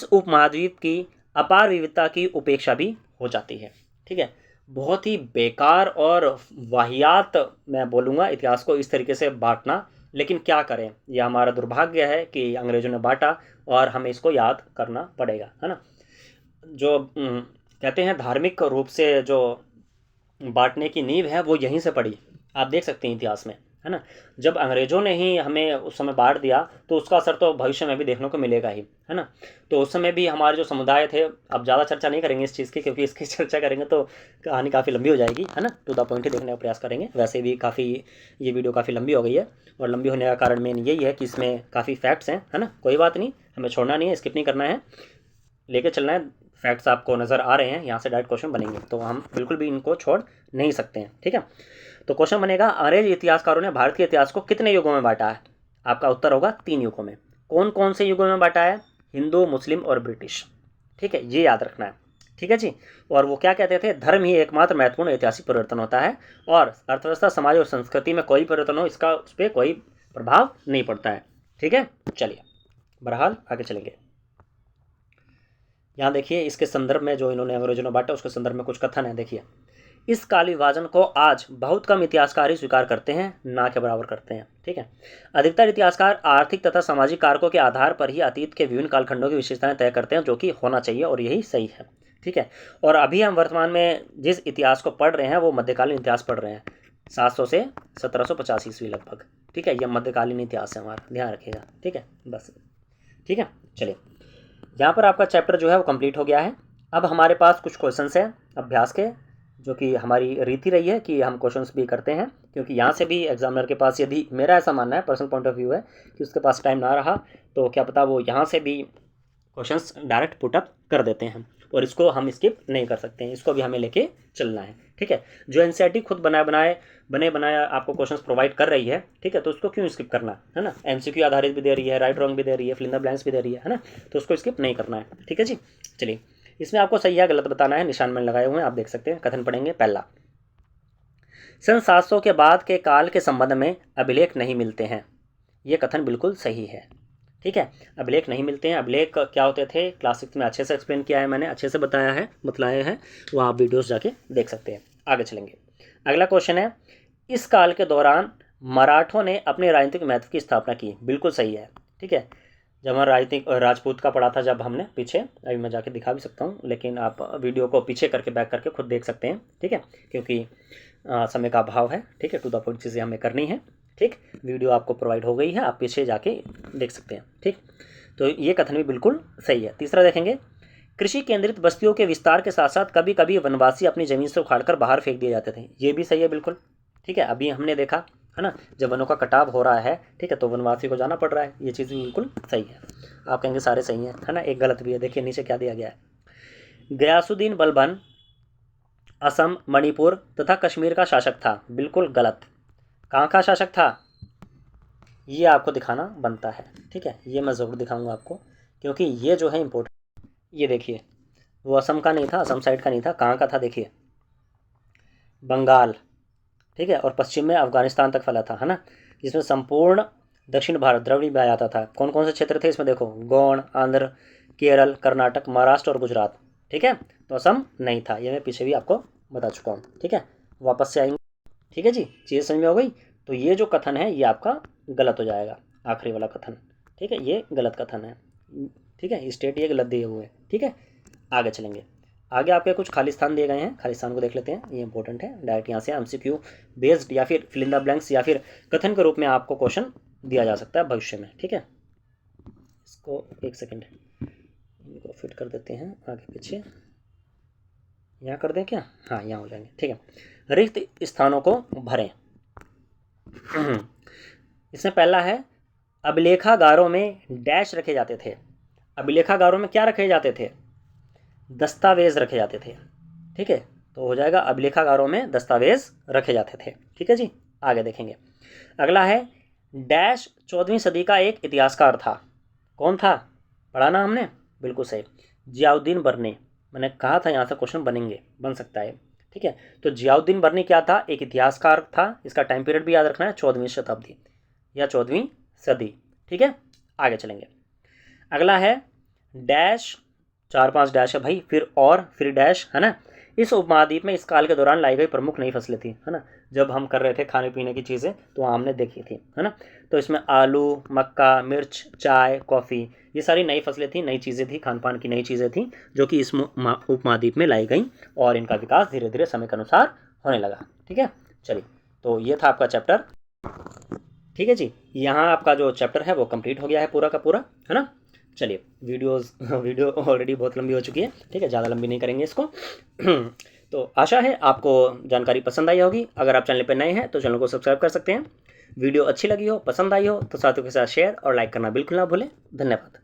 Speaker 1: उपमहाद्वीप की अपार विविधता की उपेक्षा भी हो जाती है। ठीक है, बहुत ही बेकार और वाहियात मैं बोलूँगा इतिहास को इस तरीके से बांटना, लेकिन क्या करें, यह हमारा दुर्भाग्य है कि अंग्रेजों ने बांटा और हमें इसको याद करना पड़ेगा, है ना। जो कहते हैं धार्मिक रूप से जो बांटने की नींव है वो यहीं से पड़ी, आप देख सकते हैं इतिहास में, है ना। जब अंग्रेजों ने ही हमें उस समय बांट दिया तो उसका असर तो भविष्य में भी देखने को मिलेगा ही, है ना। तो उस समय भी हमारे जो समुदाय थे, अब ज़्यादा चर्चा नहीं करेंगे इस चीज़ की, क्योंकि इसकी चर्चा करेंगे तो कहानी काफ़ी लंबी हो जाएगी, है ना। टू द पॉइंट ही देखने का प्रयास करेंगे। वैसे भी काफ़ी ये वीडियो काफ़ी लंबी हो गई है, और लंबी होने का कारण मेन यही है कि इसमें काफ़ी फैक्ट्स हैं, है ना। कोई बात नहीं, हमें छोड़ना नहीं है, स्किप नहीं करना है, लेके चलना है। फैक्ट्स आपको नज़र आ रहे हैं, यहाँ से डायरेक्ट क्वेश्चन बनेंगे, तो हम बिल्कुल भी इनको छोड़ नहीं सकते हैं। ठीक है, तो क्वेश्चन बनेगा, अंग्रेज इतिहासकारों ने भारत के इतिहास को कितने युगों में बांटा है? आपका उत्तर होगा 3 युगों में। कौन कौन से युगों में बांटा है? हिंदू, मुस्लिम और ब्रिटिश। ठीक है, ये याद रखना है। ठीक है जी। और वो क्या कहते थे? धर्म ही एकमात्र महत्वपूर्ण ऐतिहासिक परिवर्तन होता है और अर्थव्यवस्था, समाज और संस्कृति में कोई परिवर्तन हो, इसका उस पर कोई प्रभाव नहीं पड़ता है। ठीक है, चलिए बहरहाल आगे चलेंगे। यहाँ देखिए, इसके संदर्भ में जो इन्होंने अंग्रेजों ने बांटा उसके संदर्भ में कुछ कथन है। देखिए, इस काल विभाजन को आज बहुत कम इतिहासकार ही स्वीकार करते हैं, ना के बराबर करते हैं। ठीक है, अधिकतर इतिहासकार आर्थिक तथा सामाजिक कारकों के आधार पर ही अतीत के विभिन्न कालखंडों की विशेषताएं तय करते हैं, जो कि होना चाहिए और यही सही है। ठीक है, और अभी हम वर्तमान में जिस इतिहास को पढ़ रहे हैं वो मध्यकालीन इतिहास पढ़ रहे हैं, 700 से 1750 ईस्वी लगभग। ठीक है, यह मध्यकालीन इतिहास है हमारा, ध्यान रखिएगा। ठीक है, बस ठीक है। चलिए, यहाँ पर आपका चैप्टर जो है वो कंप्लीट हो गया है। अब हमारे पास कुछ क्वेश्चंस हैं अभ्यास के, जो कि हमारी रीति रही है कि हम क्वेश्चंस भी करते हैं, क्योंकि यहाँ से भी एग्जामिनर के पास, यदि मेरा ऐसा मानना है, पर्सनल पॉइंट ऑफ व्यू है कि उसके पास टाइम ना रहा तो क्या पता वो यहाँ से भी क्वेश्चंस डायरेक्ट पुटअप कर देते हैं, और इसको हम स्किप नहीं कर सकते हैं, इसको भी हमें लेके चलना है। ठीक है, जो एनसीईआरटी खुद बने बनाया आपको क्वेश्चंस प्रोवाइड कर रही है, ठीक है, तो उसको क्यों स्किप करना है ना। एमसीक्यू आधारित भी दे रही है, राइट रॉन्ग भी दे रही है, फिल इन द ब्लैंक्स भी दे रही है ना, तो उसको स्किप नहीं करना है। ठीक है जी, चलिए, इसमें आपको सही या गलत बताना है, निशान मैंने लगाए हुए हैं, आप देख सकते हैं। कथन पढ़ेंगे। पहला, सन 700 के बाद के काल के संबंध में अभिलेख नहीं मिलते हैं। ये कथन बिल्कुल सही है। ठीक है, अभिलेख नहीं मिलते हैं। अभिलेख क्या होते थे, क्लास 6 में अच्छे से एक्सप्लेन किया है मैंने, अच्छे से बतलाए हैं, वो आप वीडियोस जाके देख सकते हैं। आगे चलेंगे। अगला क्वेश्चन है, इस काल के दौरान मराठों ने अपने राजनीतिक महत्व की स्थापना की। बिल्कुल सही है। ठीक है, जब हमारा राजनीतिक राजपूत का पढ़ा था जब हमने पीछे, अभी मैं जाके दिखा भी सकता हूँ, लेकिन आप वीडियो को पीछे करके बैक करके खुद देख सकते हैं। ठीक है, क्योंकि समय का अभाव है। ठीक है, टू द पॉइंट चीज़ें हमें करनी है। ठीक, वीडियो आपको प्रोवाइड हो गई है, आप पीछे जाके देख सकते हैं। ठीक, तो ये कथन भी बिल्कुल सही है। तीसरा देखेंगे, कृषि केंद्रित बस्तियों के विस्तार के साथ साथ कभी कभी वनवासी अपनी ज़मीन से उखाड़कर बाहर फेंक दिए जाते थे। ये भी सही है बिल्कुल। ठीक है, अभी हमने देखा है ना, जब वनों का कटाव हो रहा है, ठीक है, तो वनवासी को जाना पड़ रहा है। ये चीज़ भी बिल्कुल सही है। आप कहेंगे सारे सही हैं, है ना, एक गलत भी है। देखिए नीचे क्या दिया गया है, गयासुद्दीन बलबन असम, मणिपुर तथा कश्मीर का शासक था। बिल्कुल गलत। कहाँ का शासक था, ये आपको दिखाना बनता है। ठीक है, ये मैं ज़रूर दिखाऊंगा आपको, क्योंकि ये जो है इम्पोर्टेंट। ये देखिए, वो असम का नहीं था, असम साइड का नहीं था, कहाँ का था, देखिए बंगाल। ठीक है, और पश्चिम में अफगानिस्तान तक फैला था, है ना, जिसमें संपूर्ण दक्षिण भारत द्रविड़ में आ जाता था। कौन कौन से क्षेत्र थे इसमें, देखो, गोंड, आंध्र, केरल, कर्नाटक, महाराष्ट्र और गुजरात। ठीक है, तो असम नहीं था, ये मैं पीछे भी आपको बता चुका हूँ। ठीक है, वापस से आएंगे। ठीक है जी, चीज़ समझ में हो गई। तो ये जो कथन है ये आपका गलत हो जाएगा, आखिरी वाला कथन। ठीक है, ये गलत कथन है। ठीक है, स्टेट ये गलत दिए हुए हैं। ठीक है, आगे चलेंगे। आगे आपके कुछ खाली स्थान दिए गए हैं, खाली स्थान को देख लेते हैं, ये इंपॉर्टेंट है। डायरेक्ट यहाँ से एमसीक्यू बेस्ड या फिर फिल इन द ब्लैंक्स या फिर कथन के रूप में आपको क्वेश्चन दिया जा सकता है भविष्य में। ठीक है, इसको एक सेकेंड इनको फिट कर देते हैं आगे पीछे। यहाँ कर दें क्या? हाँ, यहाँ हो जाएंगे, ठीक है। रिक्त स्थानों को भरें। इसमें पहला है, अभिलेखागारों में डैश रखे जाते थे। अभिलेखागारों में क्या रखे जाते थे? दस्तावेज रखे जाते थे, ठीक है। तो हो जाएगा अभिलेखागारों में दस्तावेज रखे जाते थे, ठीक है जी। आगे देखेंगे। अगला है, डैश 14वीं सदी का एक इतिहासकार था। कौन था? पढ़ा ना हमने, बिल्कुल सही, जियाउद्दीन बर्नी। मैंने कहा था यहाँ से क्वेश्चन बनेंगे, बन सकता है, ठीक है। तो जियाउद्दीन बर्नी क्या था? एक इतिहासकार था। इसका टाइम पीरियड भी याद रखना है, 14वीं शताब्दी या 14वीं सदी, ठीक है। आगे चलेंगे। अगला है, डैश 4-5 डैश है भाई, फिर डैश, है ना। इस उपमहाद्वीप में इस काल के दौरान लाई गई प्रमुख नई फसलें थी, है ना। जब हम कर रहे थे खाने पीने की चीज़ें तो हमने देखी थी, है ना। तो इसमें आलू, मक्का, मिर्च, चाय, कॉफ़ी, ये सारी नई फसलें थी, नई चीज़ें थी, खान पान की नई चीज़ें थी जो कि इस उपमहाद्वीप में लाई गई और इनका विकास धीरे धीरे समय के अनुसार होने लगा, ठीक है। चलिए, तो ये था आपका चैप्टर, ठीक है जी। यहाँ आपका जो चैप्टर है वो कंप्लीट हो गया है पूरा का पूरा, है ना। चलिए, वीडियो ऑलरेडी बहुत लंबी हो चुकी है, ठीक है, ज़्यादा लंबी नहीं करेंगे इसको। तो आशा है आपको जानकारी पसंद आई होगी। अगर आप चैनल पर नए हैं तो चैनल को सब्सक्राइब कर सकते हैं। वीडियो अच्छी लगी हो, पसंद आई हो तो साथियों के साथ शेयर और लाइक करना बिल्कुल ना भूलें। धन्यवाद।